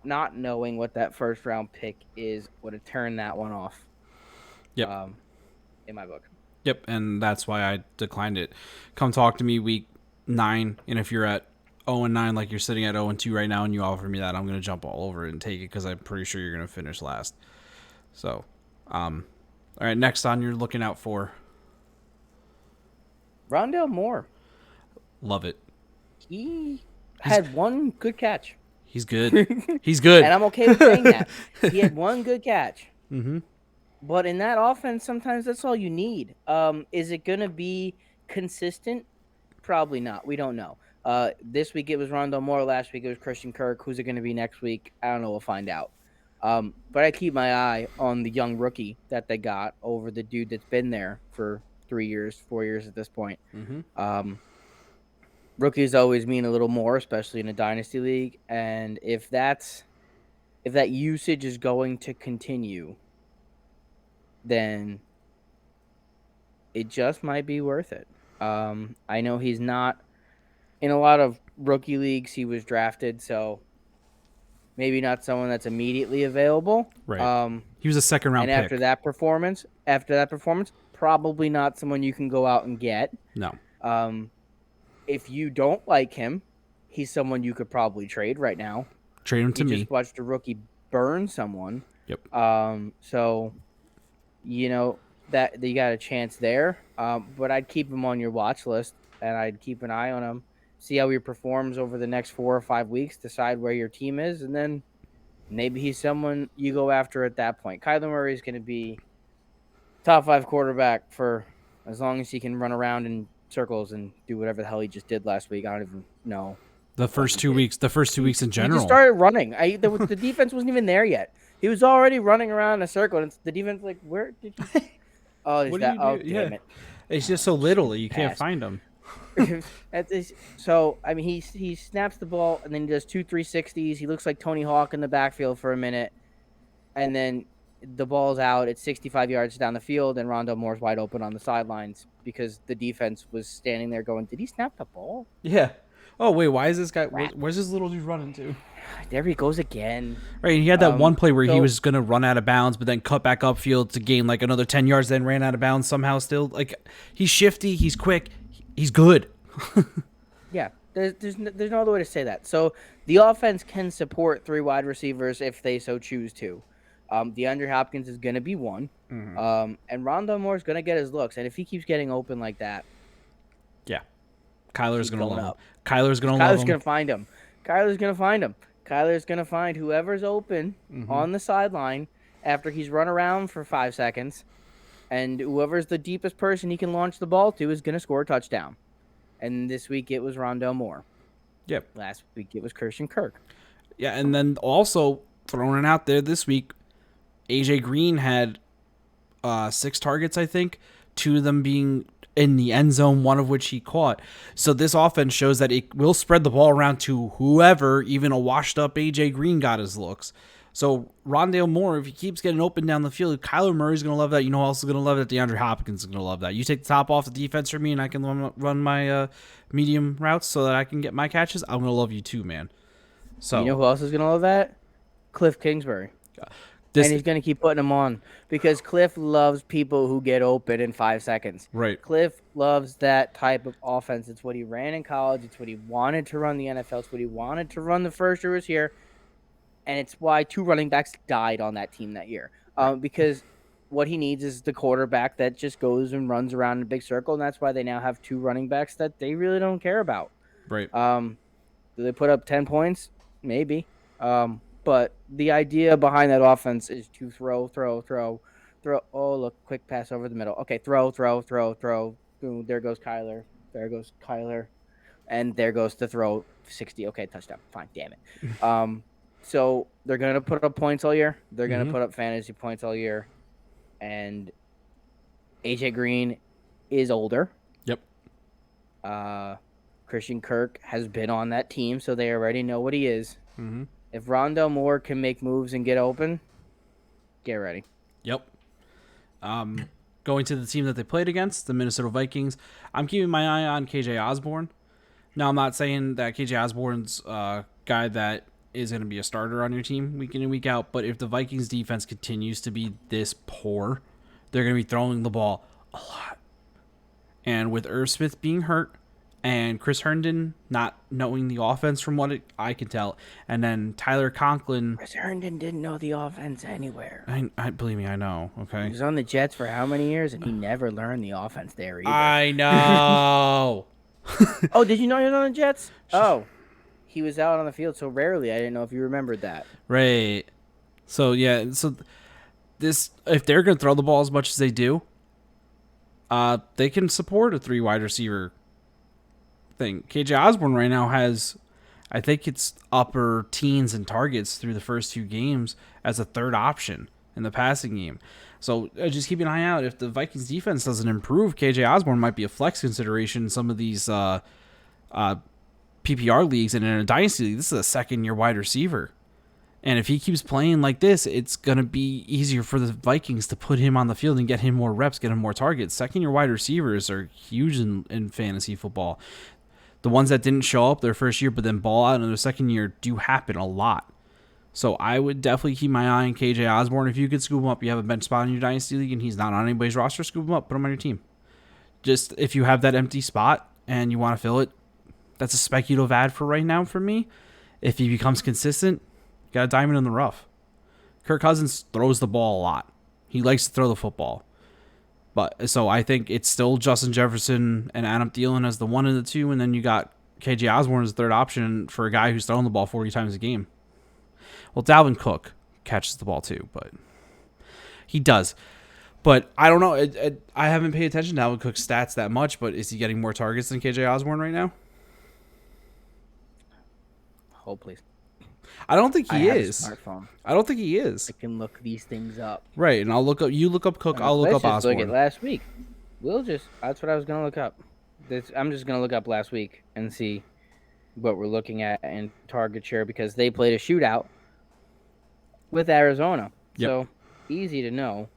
S2: not knowing what that first round pick is would have turned that one off.
S1: Yep.
S2: In my book.
S1: Yep, and that's why I declined it. Come talk to me week 9, and if you're at 0-9 like you're sitting at 0-2 right now and you offer me that, I'm going to jump all over it and take it because I'm pretty sure you're going to finish last. So, all right, next on you're looking out for.
S2: Rondale Moore.
S1: Love it.
S2: He had one good catch.
S1: He's good. He's good.
S2: And I'm okay with saying that. He had one good catch.
S1: Mm-hmm.
S2: But in that offense, sometimes that's all you need. Is it going to be consistent? Probably not. We don't know. This week it was Rondo Moore. Last week it was Christian Kirk. Who's it going to be next week? I don't know. We'll find out. But I keep my eye on the young rookie that they got over the dude that's been there for 3 years, 4 years at this point. Rookies always mean a little more, especially in a dynasty league. And if that usage is going to continue, then it just might be worth it. I know he's not in a lot of rookie leagues. He was drafted, so maybe not someone that's immediately available.
S1: Right. He was a second-round
S2: and
S1: pick.
S2: After that performance, probably not someone you can go out and get.
S1: No.
S2: If you don't like him, he's someone you could probably trade right now.
S1: Trade him to me.
S2: You just watched a rookie burn someone.
S1: Yep.
S2: So, that you got a chance there. But I'd keep him on your watch list, and I'd keep an eye on him, see how he performs over the next 4 or 5 weeks, decide where your team is, and then maybe he's someone you go after at that point. Kyler Murray is going to be top 5 quarterback for as long as he can run around in circles and do whatever the hell he just did last week. I don't even know.
S1: The first 2 weeks in general.
S2: He just started running. The defense wasn't even there yet. He was already running around in a circle, and the defense like, where did you? Oh,
S1: what do you do?
S2: Oh, damn it!
S1: It's just so little that you can't find him.
S2: So I mean, he snaps the ball and then he does 2 360s. He looks like Tony Hawk in the backfield for a minute, and then the ball's out. It's 65 yards down the field, and Rondo Moore's wide open on the sidelines because the defense was standing there going, "Did he snap the ball?"
S1: Yeah. Oh wait, why is this guy? Where's this little dude running to?
S2: There he goes again.
S1: Right, he had that one play where he was going to run out of bounds, but then cut back upfield to gain like another 10 yards, then ran out of bounds somehow still. Like, he's shifty, he's quick, he's good.
S2: Yeah, there's no other way to say that. So the offense can support 3 wide receivers if they so choose to. DeAndre Hopkins is going to be one. And Rondo Moore is going to get his looks. And if he keeps getting open like that,
S1: yeah, Kyler's going to love him. Kyler's going to
S2: find him. Kyler's going to find him. Kyler's going to find whoever's open on the sideline after he's run around for 5 seconds. And whoever's the deepest person he can launch the ball to is going to score a touchdown. And this week it was Rondo Moore.
S1: Yep.
S2: Last week it was Christian Kirk.
S1: Yeah, and then also throwing it out there this week, AJ Green had 6 targets, I think, 2 of them being in the end zone, one of which he caught. So this offense shows that it will spread the ball around to whoever, even a washed-up AJ Green got his looks. So Rondale Moore, if he keeps getting open down the field, Kyler Murray's going to love that. You know who else is going to love that? DeAndre Hopkins is going to love that. You take the top off the defense for me and I can run my medium routes so that I can get my catches. I'm going to love you too, man. So
S2: you know who else is going to love that? Cliff Kingsbury. And he's going to keep putting them on because Cliff loves people who get open in 5 seconds.
S1: Right.
S2: Cliff loves that type of offense. It's what he ran in college. It's what he wanted to run the NFL. It's what he wanted to run the first year he was here. And it's why 2 running backs died on that team that year. Because what he needs is the quarterback that just goes and runs around in a big circle. And that's why they now have 2 running backs that they really don't care about.
S1: Right.
S2: Do they put up 10 points? Maybe. But the idea behind that offense is to throw. Oh, look, quick pass over the middle. Okay, throw. Boom, there goes Kyler. And there goes the throw. 60. Okay, touchdown. Fine, damn it. So they're going to put up points all year. They're going to put up fantasy points all year. And AJ Green is older.
S1: Yep.
S2: Christian Kirk has been on that team, so they already know what he is.
S1: Mm-hmm.
S2: If Rondo Moore can make moves and get open, get ready.
S1: Yep. Going to the team that they played against, the Minnesota Vikings, I'm keeping my eye on KJ Osborne. Now, I'm not saying that KJ Osborne's a guy that is going to be a starter on your team week in and week out, but if the Vikings defense continues to be this poor, they're going to be throwing the ball a lot. And with Irv Smith being hurt, and Chris Herndon not knowing the offense from what I can tell, and then Tyler Conklin.
S2: Chris Herndon didn't know the offense anywhere.
S1: I believe me, I know. Okay,
S2: he was on the Jets for how many years, and he never learned the offense there either.
S1: I know.
S2: Oh, did you know he was on the Jets? Oh, he was out on the field so rarely. I didn't know if you remembered that.
S1: Right. So yeah, so if they're going to throw the ball as much as they do, they can support a 3 wide receiver thing. KJ Osborne right now has, I think it's upper teens in targets through the first 2 games as a third option in the passing game. So just keep an eye out. If the Vikings defense doesn't improve, KJ Osborne might be a flex consideration in some of these PPR leagues. And in a dynasty league, this is a second-year wide receiver. And if he keeps playing like this, it's going to be easier for the Vikings to put him on the field and get him more reps, get him more targets. Second-year wide receivers are huge in fantasy football. The ones that didn't show up their first year but then ball out in their second year do happen a lot. So I would definitely keep my eye on KJ Osborne. If you could scoop him up, you have a bench spot in your dynasty league and he's not on anybody's roster, scoop him up, put him on your team. Just if you have that empty spot and you want to fill it, that's a speculative ad for right now for me. If he becomes consistent, got a diamond in the rough. Kirk Cousins throws the ball a lot. He likes to throw the football. But so I think it's still Justin Jefferson and Adam Thielen as the 1 and the 2, and then you got KJ Osborne as the third option for a guy who's throwing the ball 40 times a game. Well, Dalvin Cook catches the ball too, but he does. But I don't know. I haven't paid attention to Dalvin Cook's stats that much, but is he getting more targets than KJ Osborne right now?
S2: Hold, please.
S1: I don't think he
S2: I
S1: is.
S2: have a smartphone.
S1: I don't think he is.
S2: I can look these things up.
S1: Right, and I'll look up. You look up Cook. I'll look up Osborne.
S2: Look at last week. That's what I was gonna look up. I'm just gonna look up last week and see what we're looking at in target share because they played a shootout with Arizona.
S1: Yep.
S2: So easy to know.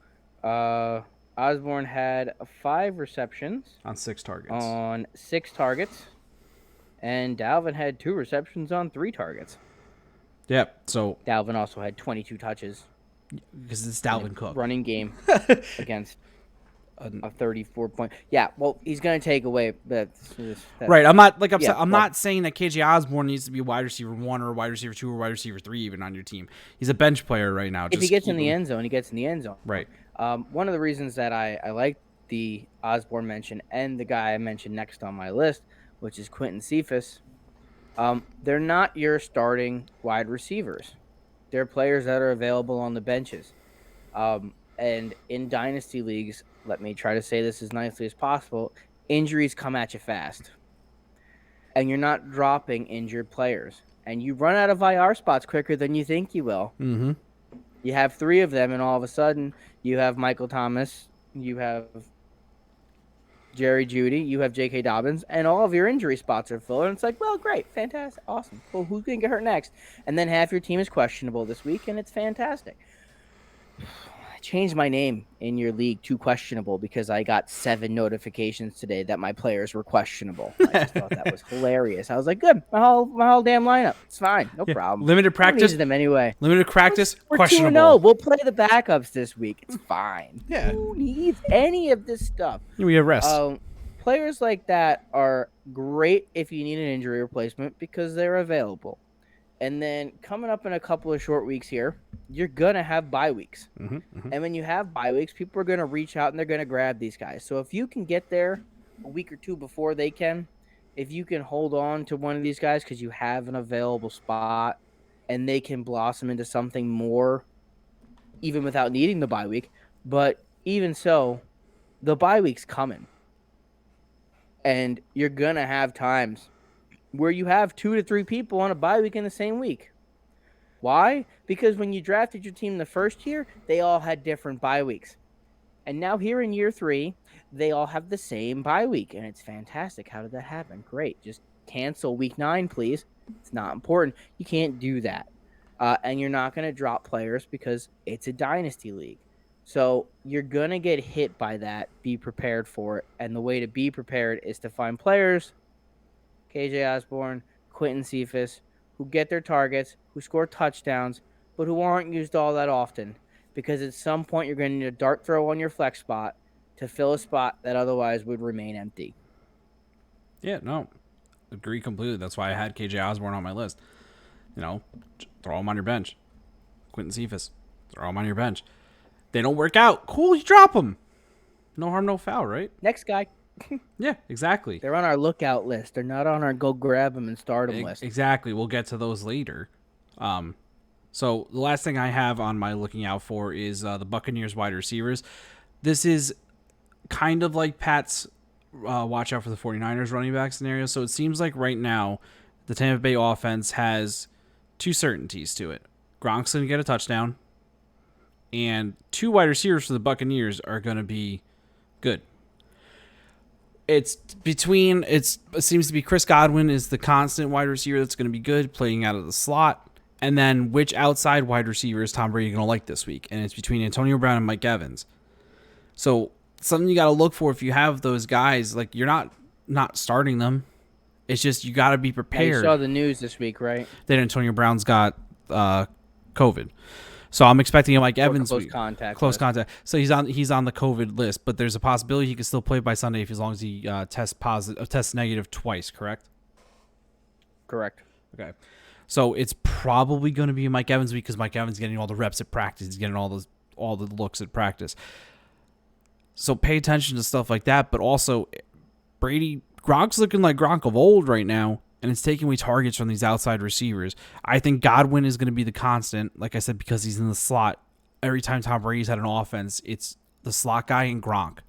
S2: Osborne had 5 receptions
S1: on 6 targets.
S2: And Dalvin had 2 receptions on 3 targets.
S1: Yep. So
S2: Dalvin also had 22 touches
S1: because it's Dalvin Cook
S2: running game against a 34 point. Yeah, well, he's going to take away that.
S1: Right. I'm not saying that KJ Osborne needs to be wide receiver 1 or wide receiver 2 or wide receiver 3 even on your team. He's a bench player right now.
S2: If he gets in the end zone, he gets in the end zone.
S1: Right.
S2: One of the reasons that I like the Osborne mention and the guy I mentioned next on my list, which is Quentin Cephas, they're not your starting wide receivers. They're players that are available on the benches. And in dynasty leagues, let me try to say this as nicely as possible, injuries come at you fast. And you're not dropping injured players. And you run out of IR spots quicker than you think you will.
S1: Mm-hmm.
S2: You have 3 of them, and all of a sudden, you have Michael Thomas, you have Jerry Jeudy, you have J.K. Dobbins, and all of your injury spots are filled. And it's like, well, great, fantastic, awesome. Well, who's going to get hurt next? And then half your team is questionable this week, and it's fantastic. I changed my name in your league to questionable because I got 7 notifications today that my players were questionable. I just thought that was hilarious. I was like, good, my whole damn lineup. It's fine, no problem.
S1: Limited practice.
S2: Them anyway.
S1: Limited practice,
S2: We're
S1: questionable.
S2: 2-0. We'll play the backups this week. It's fine.
S1: Yeah.
S2: Who needs any of this stuff?
S1: We have rest.
S2: Players like that are great if you need an injury replacement because they're available. And then coming up in a couple of short weeks here, you're going to have bye weeks.
S1: Mm-hmm, mm-hmm.
S2: And when you have bye weeks, people are going to reach out and they're going to grab these guys. So if you can get there a week or 2 before they can, if you can hold on to one of these guys because you have an available spot and they can blossom into something more even without needing the bye week. But even so, the bye week's coming. And you're going to have times where you have 2 to 3 people on a bye week in the same week. Why? Because when you drafted your team the first year, they all had different bye weeks. And now here in year 3, they all have the same bye week. And it's fantastic. How did that happen? Great. Just cancel week 9, please. It's not important. You can't do that. And you're not going to drop players because it's a dynasty league. So you're going to get hit by that. Be prepared for it. And the way to be prepared is to find players, KJ Osborne, Quentin Cephas, who get their targets, who score touchdowns, but who aren't used all that often. Because at some point you're going to need a dart throw on your flex spot to fill a spot that otherwise would remain empty.
S1: Yeah, no. Agree completely. That's why I had KJ Osborne on my list. Throw him on your bench. Quentin Cephas, throw him on your bench. They don't work out. Cool, you drop them. No harm, no foul, right?
S2: Next guy.
S1: Yeah, exactly.
S2: They're on our lookout list. They're not on our go grab them and start them list.
S1: Exactly. We'll get to those later. So the last thing I have on my looking out for is the Buccaneers wide receivers. This is kind of like Pat's watch out for the 49ers running back scenario. So it seems like right now the Tampa Bay offense has two certainties to it. Gronk's going to get a touchdown, and two wide receivers for the Buccaneers are going to be good. It seems to be Chris Godwin is the constant wide receiver that's going to be good, playing out of the slot. And then which outside wide receiver is Tom Brady going to like this week? And it's between Antonio Brown and Mike Evans. So something you got to look for if you have those guys. Like, you're not starting them. It's just you got to be prepared.
S2: Now you saw the news this week, right?
S1: That Antonio Brown's got COVID. So I'm expecting Mike Evans
S2: close contact.
S1: So he's on the COVID list, but there's a possibility he can still play by Sunday as long as he tests negative twice. Correct. Okay. So it's probably going to be Mike Evans because Mike Evans is getting all the reps at practice. He's getting all the looks at practice. So pay attention to stuff like that. But also, Gronk's looking like Gronk of old right now, and it's taking away targets from these outside receivers. I think Godwin is going to be the constant, like I said, because he's in the slot. Every time Tom Brady's had an offense, it's the slot guy and Gronk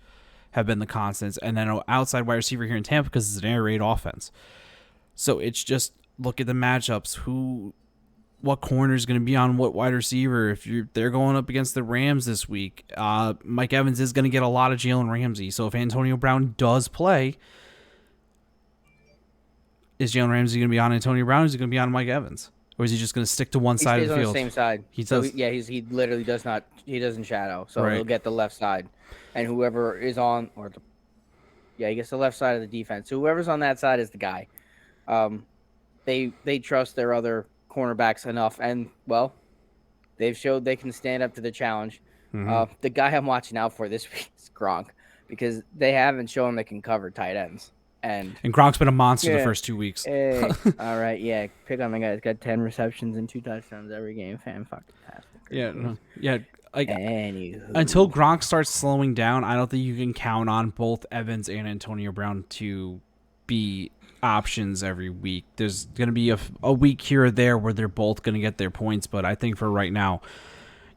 S1: have been the constants. And then an outside wide receiver here in Tampa because it's an air raid offense. So it's just look at the matchups. What corner is going to be on what wide receiver? If they're going up against the Rams this week, Mike Evans is going to get a lot of Jalen Ramsey. So if Antonio Brown does play, is Jalen Ramsey going to be on Antonio Brown? Or is he going to be on Mike Evans? Or is he just going to stick to one side of the field?
S2: He stays on the same side.
S1: He does.
S2: He literally does not. He doesn't shadow. So
S1: Right.
S2: he'll get the left side, and whoever is on he gets the left side of the defense. So whoever's on that side is the guy. They trust their other cornerbacks enough, and well, they've showed they can stand up to the challenge.
S1: Mm-hmm.
S2: The guy I'm watching out for this week is Gronk because they haven't shown they can cover tight ends. And
S1: Gronk's been a monster the first 2 weeks.
S2: Hey, all right, yeah. Pick on the guy that's got 10 receptions and 2 touchdowns every game. Fantastic.
S1: Yeah. Like,
S2: anywho.
S1: Until Gronk starts slowing down, I don't think you can count on both Evans and Antonio Brown to be options every week. There's going to be a week here or there where they're both going to get their points, but I think for right now,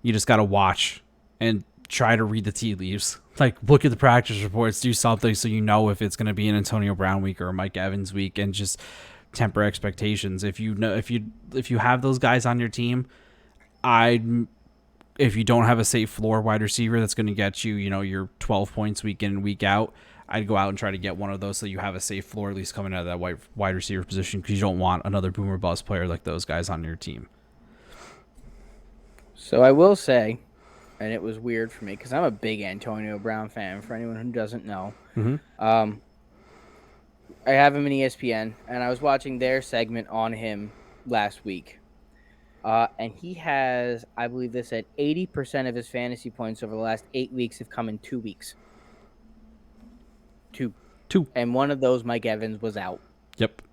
S1: you just got to watch and try to read the tea leaves. Like, look at the practice reports, do something so you know if it's going to be an Antonio Brown week or a Mike Evans week, and just temper expectations. If you have those guys on your team, if you don't have a safe floor wide receiver that's going to get you, your 12 points week in and week out, I'd go out and try to get one of those so you have a safe floor at least coming out of that wide receiver position, because you don't want another boomer bust player like those guys on your team.
S2: So I will say, and it was weird for me because I'm a big Antonio Brown fan, for anyone who doesn't know.
S1: Mm-hmm.
S2: I have him in ESPN, and I was watching their segment on him last week. And he has, I believe this said, 80% of his fantasy points over the last 8 weeks have come in 2 weeks. Two. And one of those, Mike Evans, was out.
S1: Yep.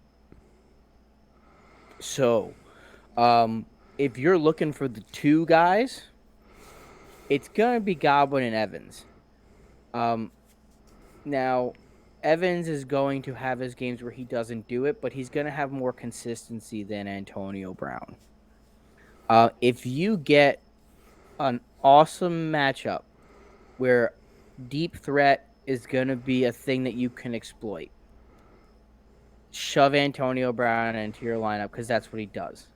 S2: So, if you're looking for the two guys, it's going to be Godwin and Evans. Now, Evans is going to have his games where he doesn't do it, but he's going to have more consistency than Antonio Brown. If you get an awesome matchup where deep threat is going to be a thing that you can exploit, shove Antonio Brown into your lineup because that's what he does.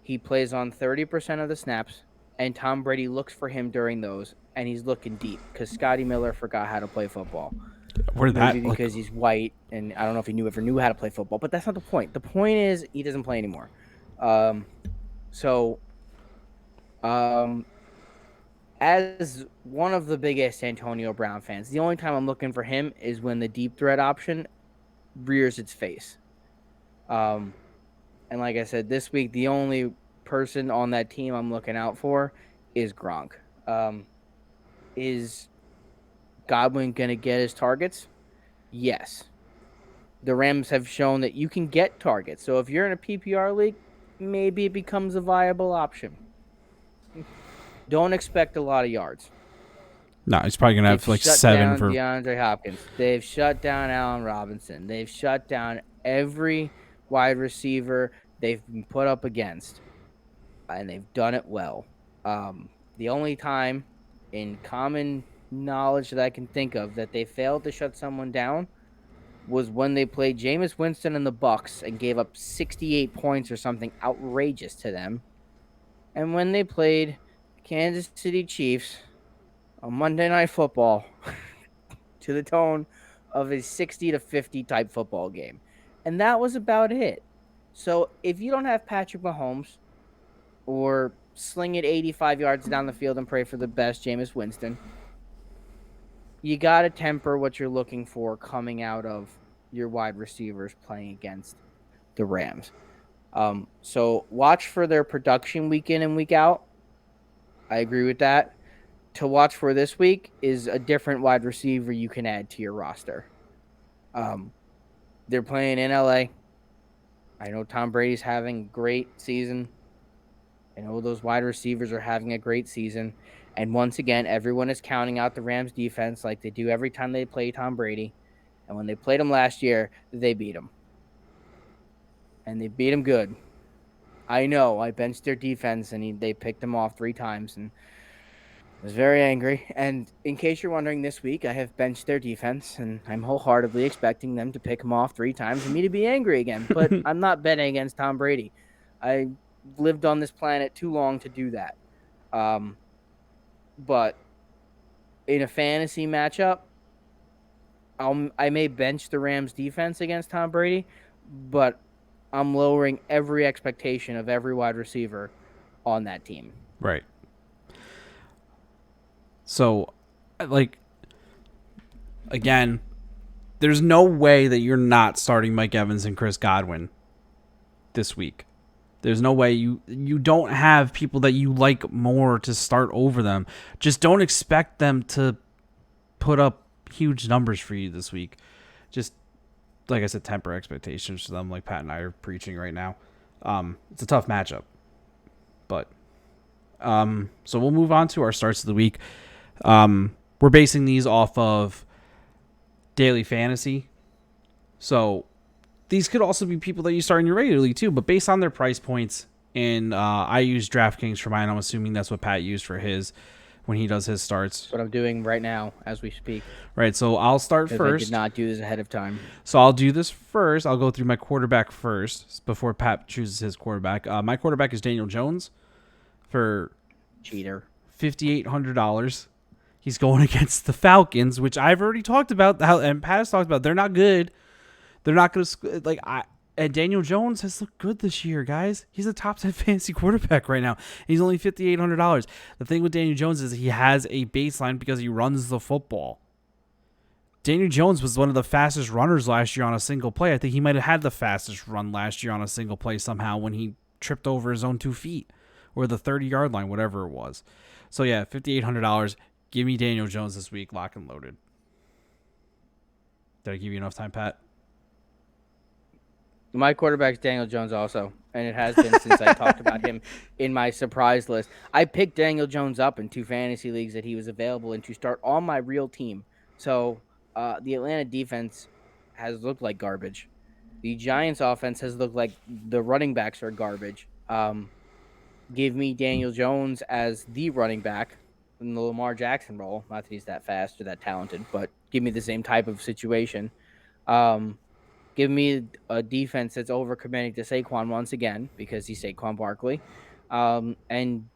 S2: He plays on 30% of the snaps, and Tom Brady looks for him during those, and he's looking deep because Scotty Miller forgot how to play football. Maybe because he's white, and I don't know if he ever knew how to play football, but that's not the point. The point is he doesn't play anymore. As one of the biggest Antonio Brown fans, the only time I'm looking for him is when the deep threat option rears its face. And like I said, this week, the only person on that team I'm looking out for is Gronk. Is Godwin going to get his targets? Yes. The Rams have shown that you can get targets. So if you're in a PPR league, maybe it becomes a viable option. Don't expect a lot of yards.
S1: No, he's probably going to have like 7 for
S2: DeAndre Hopkins. They've shut down Allen Robinson. They've shut down every wide receiver they've been put up against. and they've done it well. The only time in common knowledge that I can think of that they failed to shut someone down was when they played Jameis Winston and the Bucks and gave up 68 points or something outrageous to them. And when they played Kansas City Chiefs on Monday Night Football to the tone of a 60-50 type football game. And that was about it. So if you don't have Patrick Mahomes or sling it 85 yards down the field and pray for the best, Jameis Winston, you got to temper what you're looking for coming out of your wide receivers playing against the Rams. So watch for their production week in and week out. I agree with that. To watch for this week is a different wide receiver you can add to your roster. They're playing in LA. I know Tom Brady's having a great season. I know those wide receivers are having a great season. And once again, everyone is counting out the Rams defense like they do every time they play Tom Brady. And when they played him last year, they beat him. And they beat him good. I know. I benched their defense, and they picked them off 3 times. And I was very angry. And in case you're wondering, this week I have benched their defense, and I'm wholeheartedly expecting them to pick them off 3 times and me to be angry again. But I'm not betting against Tom Brady. I lived on this planet too long to do that. But in a fantasy matchup, I may bench the Rams defense against Tom Brady, but I'm lowering every expectation of every wide receiver on that team.
S1: Right. So, again, there's no way that you're not starting Mike Evans and Chris Godwin this week. There's no way you don't have people that you like more to start over them. Just don't expect them to put up huge numbers for you this week. Just, like I said, temper expectations for them, like Pat and I are preaching right now. It's a tough matchup. But, so we'll move on to our starts of the week. We're basing these off of daily fantasy. So these could also be people that you start in your regular league too, but based on their price points. And I use DraftKings for mine. I'm assuming that's what Pat used for his when he does his starts.
S2: That's what I'm doing right now as we speak.
S1: Right, so I'll start first.
S2: I did not do this ahead of time.
S1: So I'll do this first. I'll go through my quarterback first before Pat chooses his quarterback. My quarterback is Daniel Jones for
S2: cheater
S1: $5,800. He's going against the Falcons, which I've already talked about, and Pat has talked about. They're not good. They're not going to and Daniel Jones has looked good this year, guys. He's a top 10 fantasy quarterback right now. He's only $5,800. The thing with Daniel Jones is he has a baseline because he runs the football. Daniel Jones was one of the fastest runners last year on a single play. I think he might have had the fastest run last year on a single play somehow when he tripped over his own 2 feet or the 30-yard line, whatever it was. So, yeah, $5,800. Give me Daniel Jones this week, lock and loaded. Did I give you enough time, Pat?
S2: My quarterback's Daniel Jones also, and it has been since I talked about him in my surprise list. I picked Daniel Jones up in 2 fantasy leagues that he was available in to start on my real team. So the Atlanta defense has looked like garbage. The Giants offense has looked like the running backs are garbage. Give me Daniel Jones as the running back in the Lamar Jackson role. Not that he's that fast or that talented, but give me the same type of situation. Give me a defense that's overcommitting to Saquon once again because he's Saquon Barkley. And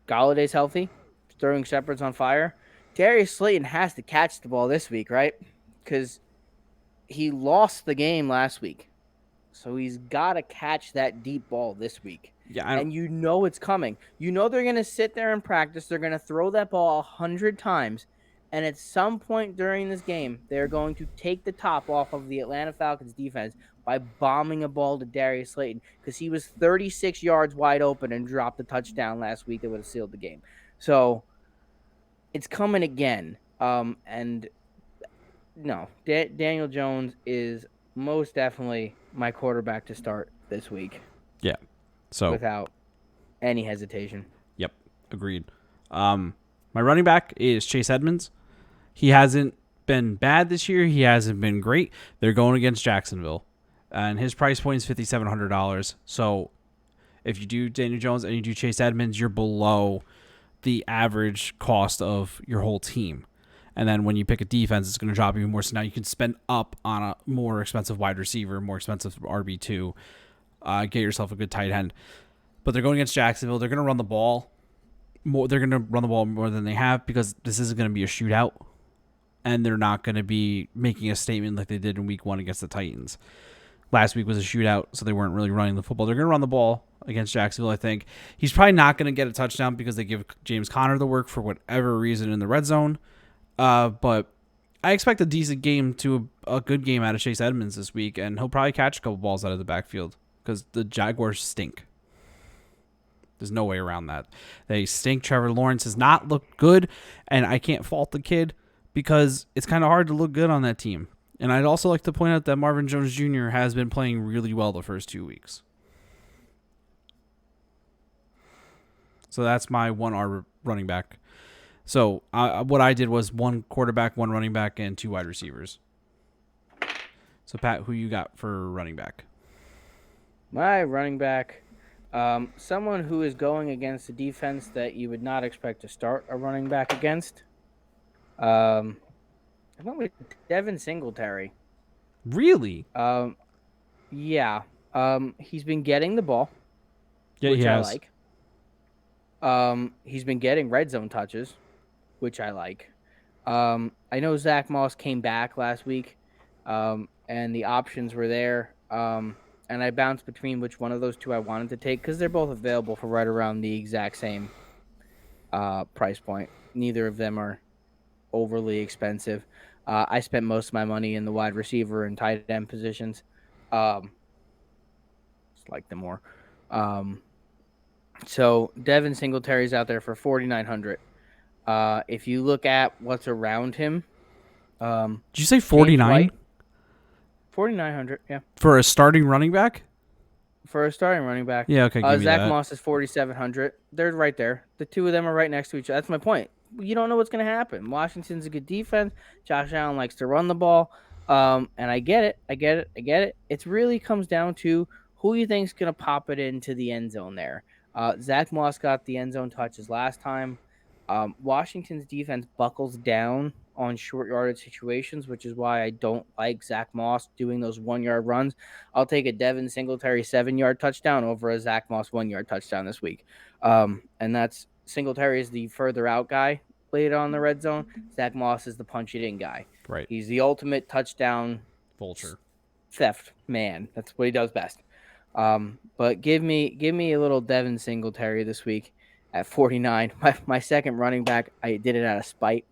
S2: Galladay's healthy. Sterling Shepard's on fire. Darius Slayton has to catch the ball this week, right? Because he lost the game last week. So he's got to catch that deep ball this week.
S1: Yeah,
S2: and you know it's coming. You know they're going to sit there and practice. They're going to throw that ball 100 times. And at some point during this game, they're going to take the top off of the Atlanta Falcons defense by bombing a ball to Darius Slayton because he was 36 yards wide open and dropped a touchdown last week that would have sealed the game. So it's coming again. And no, Daniel Jones is most definitely my quarterback to start this week.
S1: Yeah. So
S2: without any hesitation.
S1: Yep. Agreed. My running back is Chase Edmonds. He hasn't been bad this year. He hasn't been great. They're going against Jacksonville. And his price point is $5,700. So If you do Daniel Jones and you do Chase Edmonds, you're below the average cost of your whole team. And then when you pick a defense, it's going to drop even more. So now you can spend up on a more expensive wide receiver, more expensive RB2, get yourself a good tight end. But they're going against Jacksonville. They're going to run the ball more. They're going to run the ball more than they have because this isn't going to be a shootout. And they're not going to be making a statement like they did in week 1 against the Titans. Last week was a shootout, so they weren't really running the football. They're going to run the ball against Jacksonville, I think. He's probably not going to get a touchdown because they give James Conner the work for whatever reason in the red zone. But I expect a decent game to a good game out of Chase Edmonds this week, and he'll probably catch a couple balls out of the backfield because the Jaguars stink. There's no way around that. They stink. Trevor Lawrence has not looked good, and I can't fault the kid because it's kind of hard to look good on that team. And I'd also like to point out that Marvin Jones Jr. has been playing really well the first 2 weeks. So that's my 1R running back. So what I did was 1 quarterback, 1 running back, and 2 wide receivers. So, Pat, who you got for running back?
S2: My running back, someone who is going against a defense that you would not expect to start a running back against. I went with Devin Singletary.
S1: Really?
S2: Yeah. He's been getting the ball,
S1: Yeah,
S2: which I like. He's been getting red zone touches, which I like. I know Zach Moss came back last week, and the options were there. And I bounced between which one of those 2 I wanted to take because they're both available for right around the exact same price point. Neither of them are overly expensive. I spent most of my money in the wide receiver and tight end positions. Just like them more. So Devin Singletary's out there for $4,900. If you look at what's around him,
S1: did you say 49?
S2: 4,900, yeah.
S1: For a starting running back?
S2: For a starting running back.
S1: Yeah, okay, give me
S2: Zach
S1: that.
S2: Moss is 4,700. They're right there. The 2 of them are right next to each other. That's my point. You don't know what's going to happen. Washington's a good defense. Josh Allen likes to run the ball. And I get it. It really comes down to who you think is going to pop it into the end zone there. Zach Moss got the end zone touches last time. Washington's defense buckles down on short yardage situations, which is why I don't like Zach Moss doing those 1-yard runs. I'll take a Devin Singletary 7-yard touchdown over a Zach Moss 1-yard touchdown this week. And that's Singletary is the further out guy later on the red zone. Zach Moss is the punch it in guy.
S1: Right.
S2: He's the ultimate touchdown
S1: vulture
S2: theft man. That's what he does best. But give me a little Devin Singletary this week at 49. My second running back, I did it out of spite.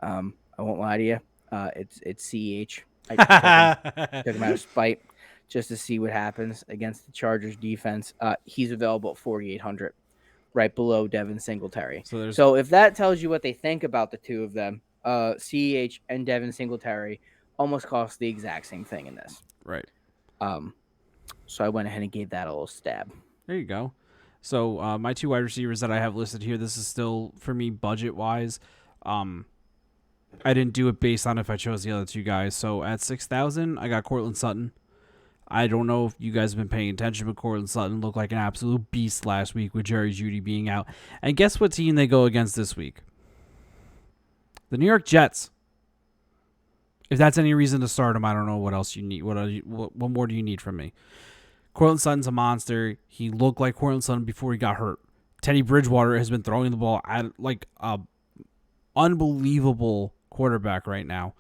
S2: I won't lie to you. It's CH. I took him out of spite just to see what happens against the Chargers defense. He's available at 4,800, right below Devin Singletary. So if that tells you what they think about the 2 of them, CH and Devin Singletary almost cost the exact same thing in this.
S1: Right.
S2: So I went ahead and gave that a little stab.
S1: There you go. So my 2 wide receivers that I have listed here, this is still, for me, budget-wise. I didn't do it based on if I chose the other 2 guys. So at $6,000, I got Courtland Sutton. I don't know if you guys have been paying attention, but Courtland Sutton looked like an absolute beast last week with Jerry Jeudy being out. And guess what team they go against this week? The New York Jets. If that's any reason to start him, I don't know what else you need. What more do you need from me? Courtland Sutton's a monster. He looked like Courtland Sutton before he got hurt. Teddy Bridgewater has been throwing the ball at like a unbelievable quarterback right now.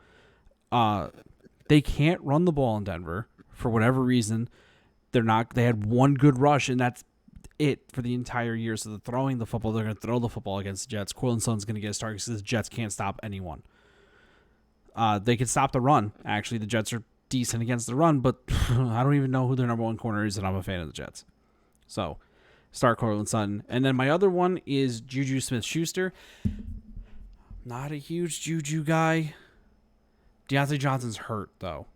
S1: They can't run the ball in Denver for whatever reason. They had 1 good rush, and that's it for the entire year. So they're throwing the football. They're going to throw the football against the Jets. Courtland Sutton's going to get a start because the Jets can't stop anyone. They can stop the run. Actually, the Jets are decent against the run, but I don't even know who their number 1 corner is, and I'm a fan of the Jets. So start Courtland Sutton. And then my other one is Juju Smith-Schuster. Not a huge Juju guy. Deontay Johnson's hurt, though.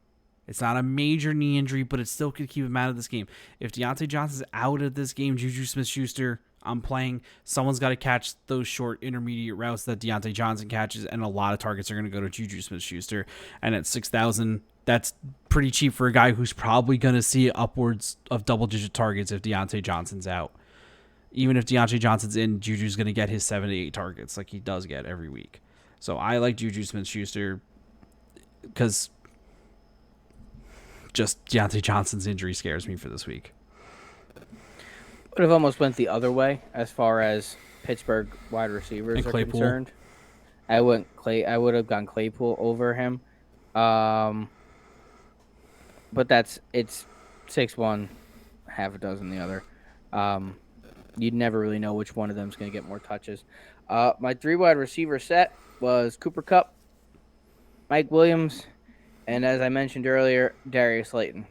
S1: It's not a major knee injury, but it still could keep him out of this game. If Deontay Johnson's out of this game, Juju Smith-Schuster, I'm playing. Someone's got to catch those short intermediate routes that Deontay Johnson catches, and a lot of targets are going to go to Juju Smith-Schuster. And at 6,000, that's pretty cheap for a guy who's probably going to see upwards of double-digit targets if Deontay Johnson's out. Even if Deontay Johnson's in, Juju's going to get his 7 to 8 targets like he does get every week. So I like Juju Smith-Schuster because just Deontay Johnson's injury scares me for this week.
S2: Would have almost went the other way as far as Pittsburgh wide receivers are concerned. I would have gone Claypool over him. But it's 6-1, half a dozen the other. You'd never really know which one of them is going to get more touches. My 3 wide receiver set was Cooper Cup, Mike Williams, and as I mentioned earlier, Darius Slayton.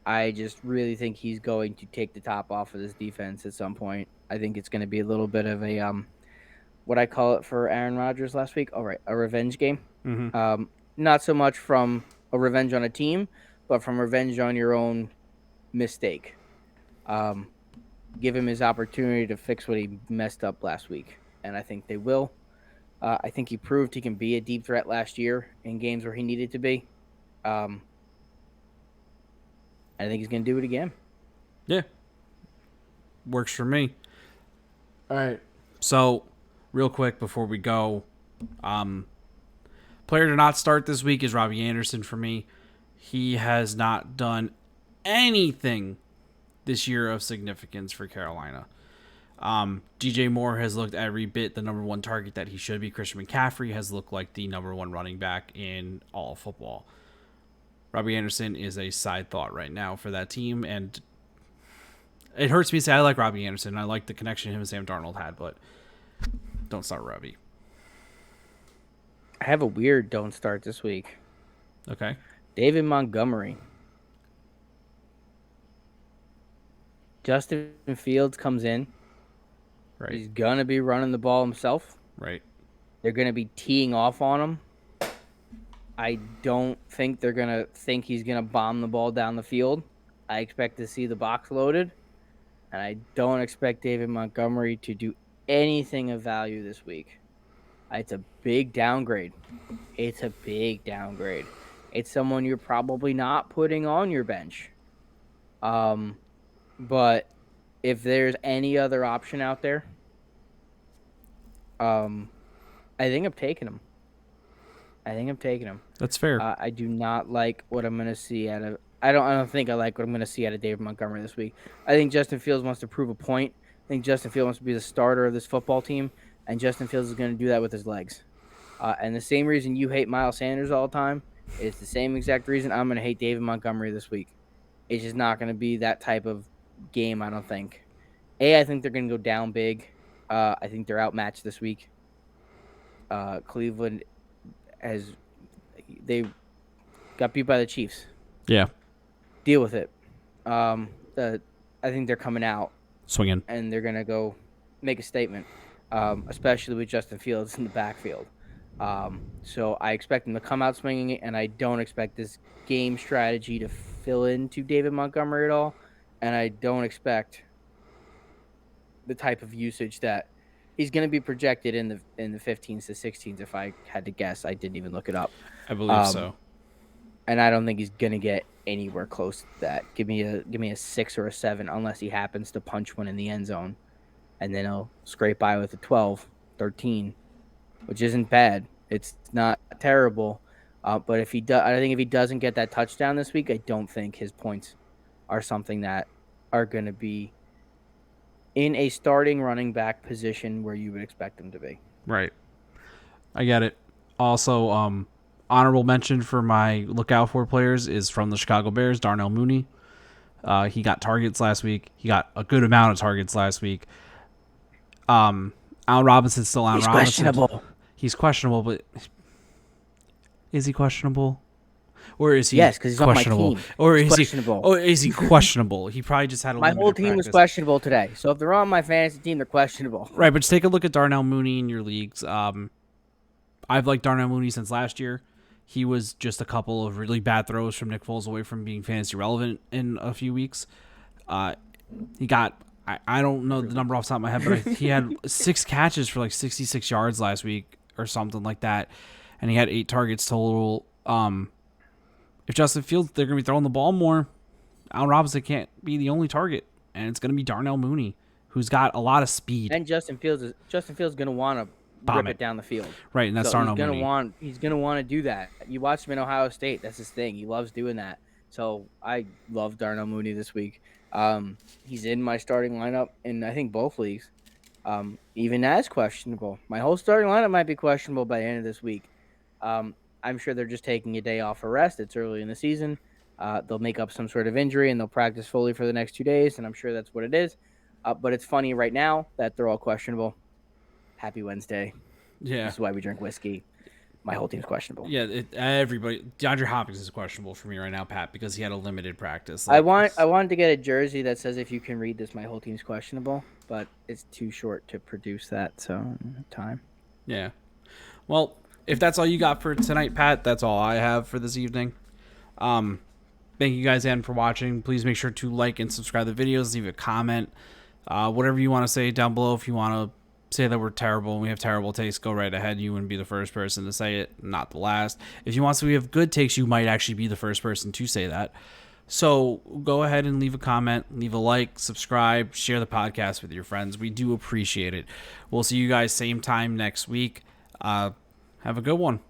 S2: I just really think he's going to take the top off of this defense at some point. I think it's going to be a little bit of a what I call it for Aaron Rodgers last week. All right, a revenge game.
S1: Mm-hmm.
S2: Not so much from a revenge on a team, but from revenge on your own mistake. Give him his opportunity to fix what he messed up last week, and I think they will. I think he proved he can be a deep threat last year in games where he needed to be. I think he's going to do it again.
S1: Yeah. Works for me. All right. So, real quick before we go, player to not start this week is Robbie Anderson for me. He has not done anything this year of significance for Carolina. DJ Moore has looked every bit the number 1 target that he should be. Christian McCaffrey has looked like the number 1 running back in all of football. Robbie Anderson is a side thought right now for that team, and it hurts me to say I like Robbie Anderson. I like the connection him and Sam Darnold had, but don't start Robbie.
S2: I have a weird don't start this week.
S1: Okay.
S2: David Montgomery. Justin Fields comes in.
S1: Right.
S2: He's going to be running the ball himself.
S1: Right.
S2: They're going to be teeing off on him. I don't think they're going to think he's going to bomb the ball down the field. I expect to see the box loaded. And I don't expect David Montgomery to do anything of value this week. It's a big downgrade. It's someone you're probably not putting on your bench. But if there's any other option out there, I think I'm taking him.
S1: That's fair.
S2: I do not like what I'm going to see out of. I don't think I like what I'm going to see out of David Montgomery this week. I think Justin Fields wants to prove a point. I think Justin Fields wants to be the starter of this football team, and Justin Fields is going to do that with his legs. And the same reason you hate Miles Sanders all the time is the same exact reason I'm going to hate David Montgomery this week. It's just not going to be that type of game, I don't think. I think they're going to go down big. I think they're outmatched this week. Cleveland they got beat by the Chiefs.
S1: Yeah.
S2: Deal with it. I think they're coming out
S1: swinging,
S2: and they're going to go make a statement, especially with Justin Fields in the backfield. So I expect them to come out swinging, and I don't expect this game strategy to fill into David Montgomery at all, and I don't expect the type of usage that he's going to be projected in the 15s to 16s. If I had to guess, I didn't even look it up.
S1: I believe so.
S2: And I don't think he's going to get anywhere close to that. Give me a 6 or a 7 unless he happens to punch one in the end zone, and then he'll scrape by with a 12, 13, which isn't bad. It's not terrible. But I think if he doesn't get that touchdown this week, I don't think his points are something that are going to be in a starting running back position where you would expect him to be.
S1: Right. I get it. Also, honorable mention for my lookout for players is from the Chicago Bears, Darnell Mooney. He got targets last week. He got a good amount of targets last week. Allen Robinson's still Allen Robinson.
S2: Questionable.
S1: He's questionable, but is he questionable? Or is he
S2: yes, because he's
S1: questionable?
S2: On my team.
S1: Or
S2: he's
S1: is
S2: questionable.
S1: Or is he questionable? He probably just had a
S2: my
S1: limited
S2: whole team
S1: practice.
S2: was questionable today. So if they're on my fantasy team, they're questionable.
S1: Right, but just take a look at Darnell Mooney in your leagues. I've liked Darnell Mooney since last year. He was just a couple of really bad throws from Nick Foles away from being fantasy relevant in a few weeks. He got, I don't know the number off the top of my head, but he had 6 catches for like 66 yards last week or something like that. And he had 8 targets total. If Justin Fields, they're going to be throwing the ball more, Allen Robinson can't be the only target. And it's going to be Darnell Mooney, who's got a lot of speed.
S2: And Justin Fields is going to want to rip it down the field.
S1: Right, and that's Darnell Mooney.
S2: He's going to want to do that. You watch him in Ohio State. That's his thing. He loves doing that. So I love Darnell Mooney this week. He's in my starting lineup in, I think, both leagues. Even as questionable. My whole starting lineup might be questionable by the end of this week. I'm sure they're just taking a day off for rest. It's early in the season. They'll make up some sort of injury, and they'll practice fully for the next 2 days, and I'm sure that's what it is. But it's funny right now that they're all questionable. Happy Wednesday.
S1: Yeah.
S2: This is why we drink whiskey. My whole team's questionable.
S1: Yeah, everybody. DeAndre Hopkins is questionable for me right now, Pat, because he had a limited practice.
S2: I wanted to get a jersey that says, if you can read this, my whole team's questionable, but it's too short to produce that, so time.
S1: Yeah. Well, if that's all you got for tonight, Pat, that's all I have for this evening. Thank you guys again for watching. Please make sure to like and subscribe to the videos. Leave a comment. Whatever you want to say down below. If you want to say that we're terrible and we have terrible takes, go right ahead. You wouldn't be the first person to say it, not the last. If you want to say we have good takes, you might actually be the first person to say that. So go ahead and leave a comment, leave a like, subscribe, share the podcast with your friends. We do appreciate it. We'll see you guys same time next week. Have a good one.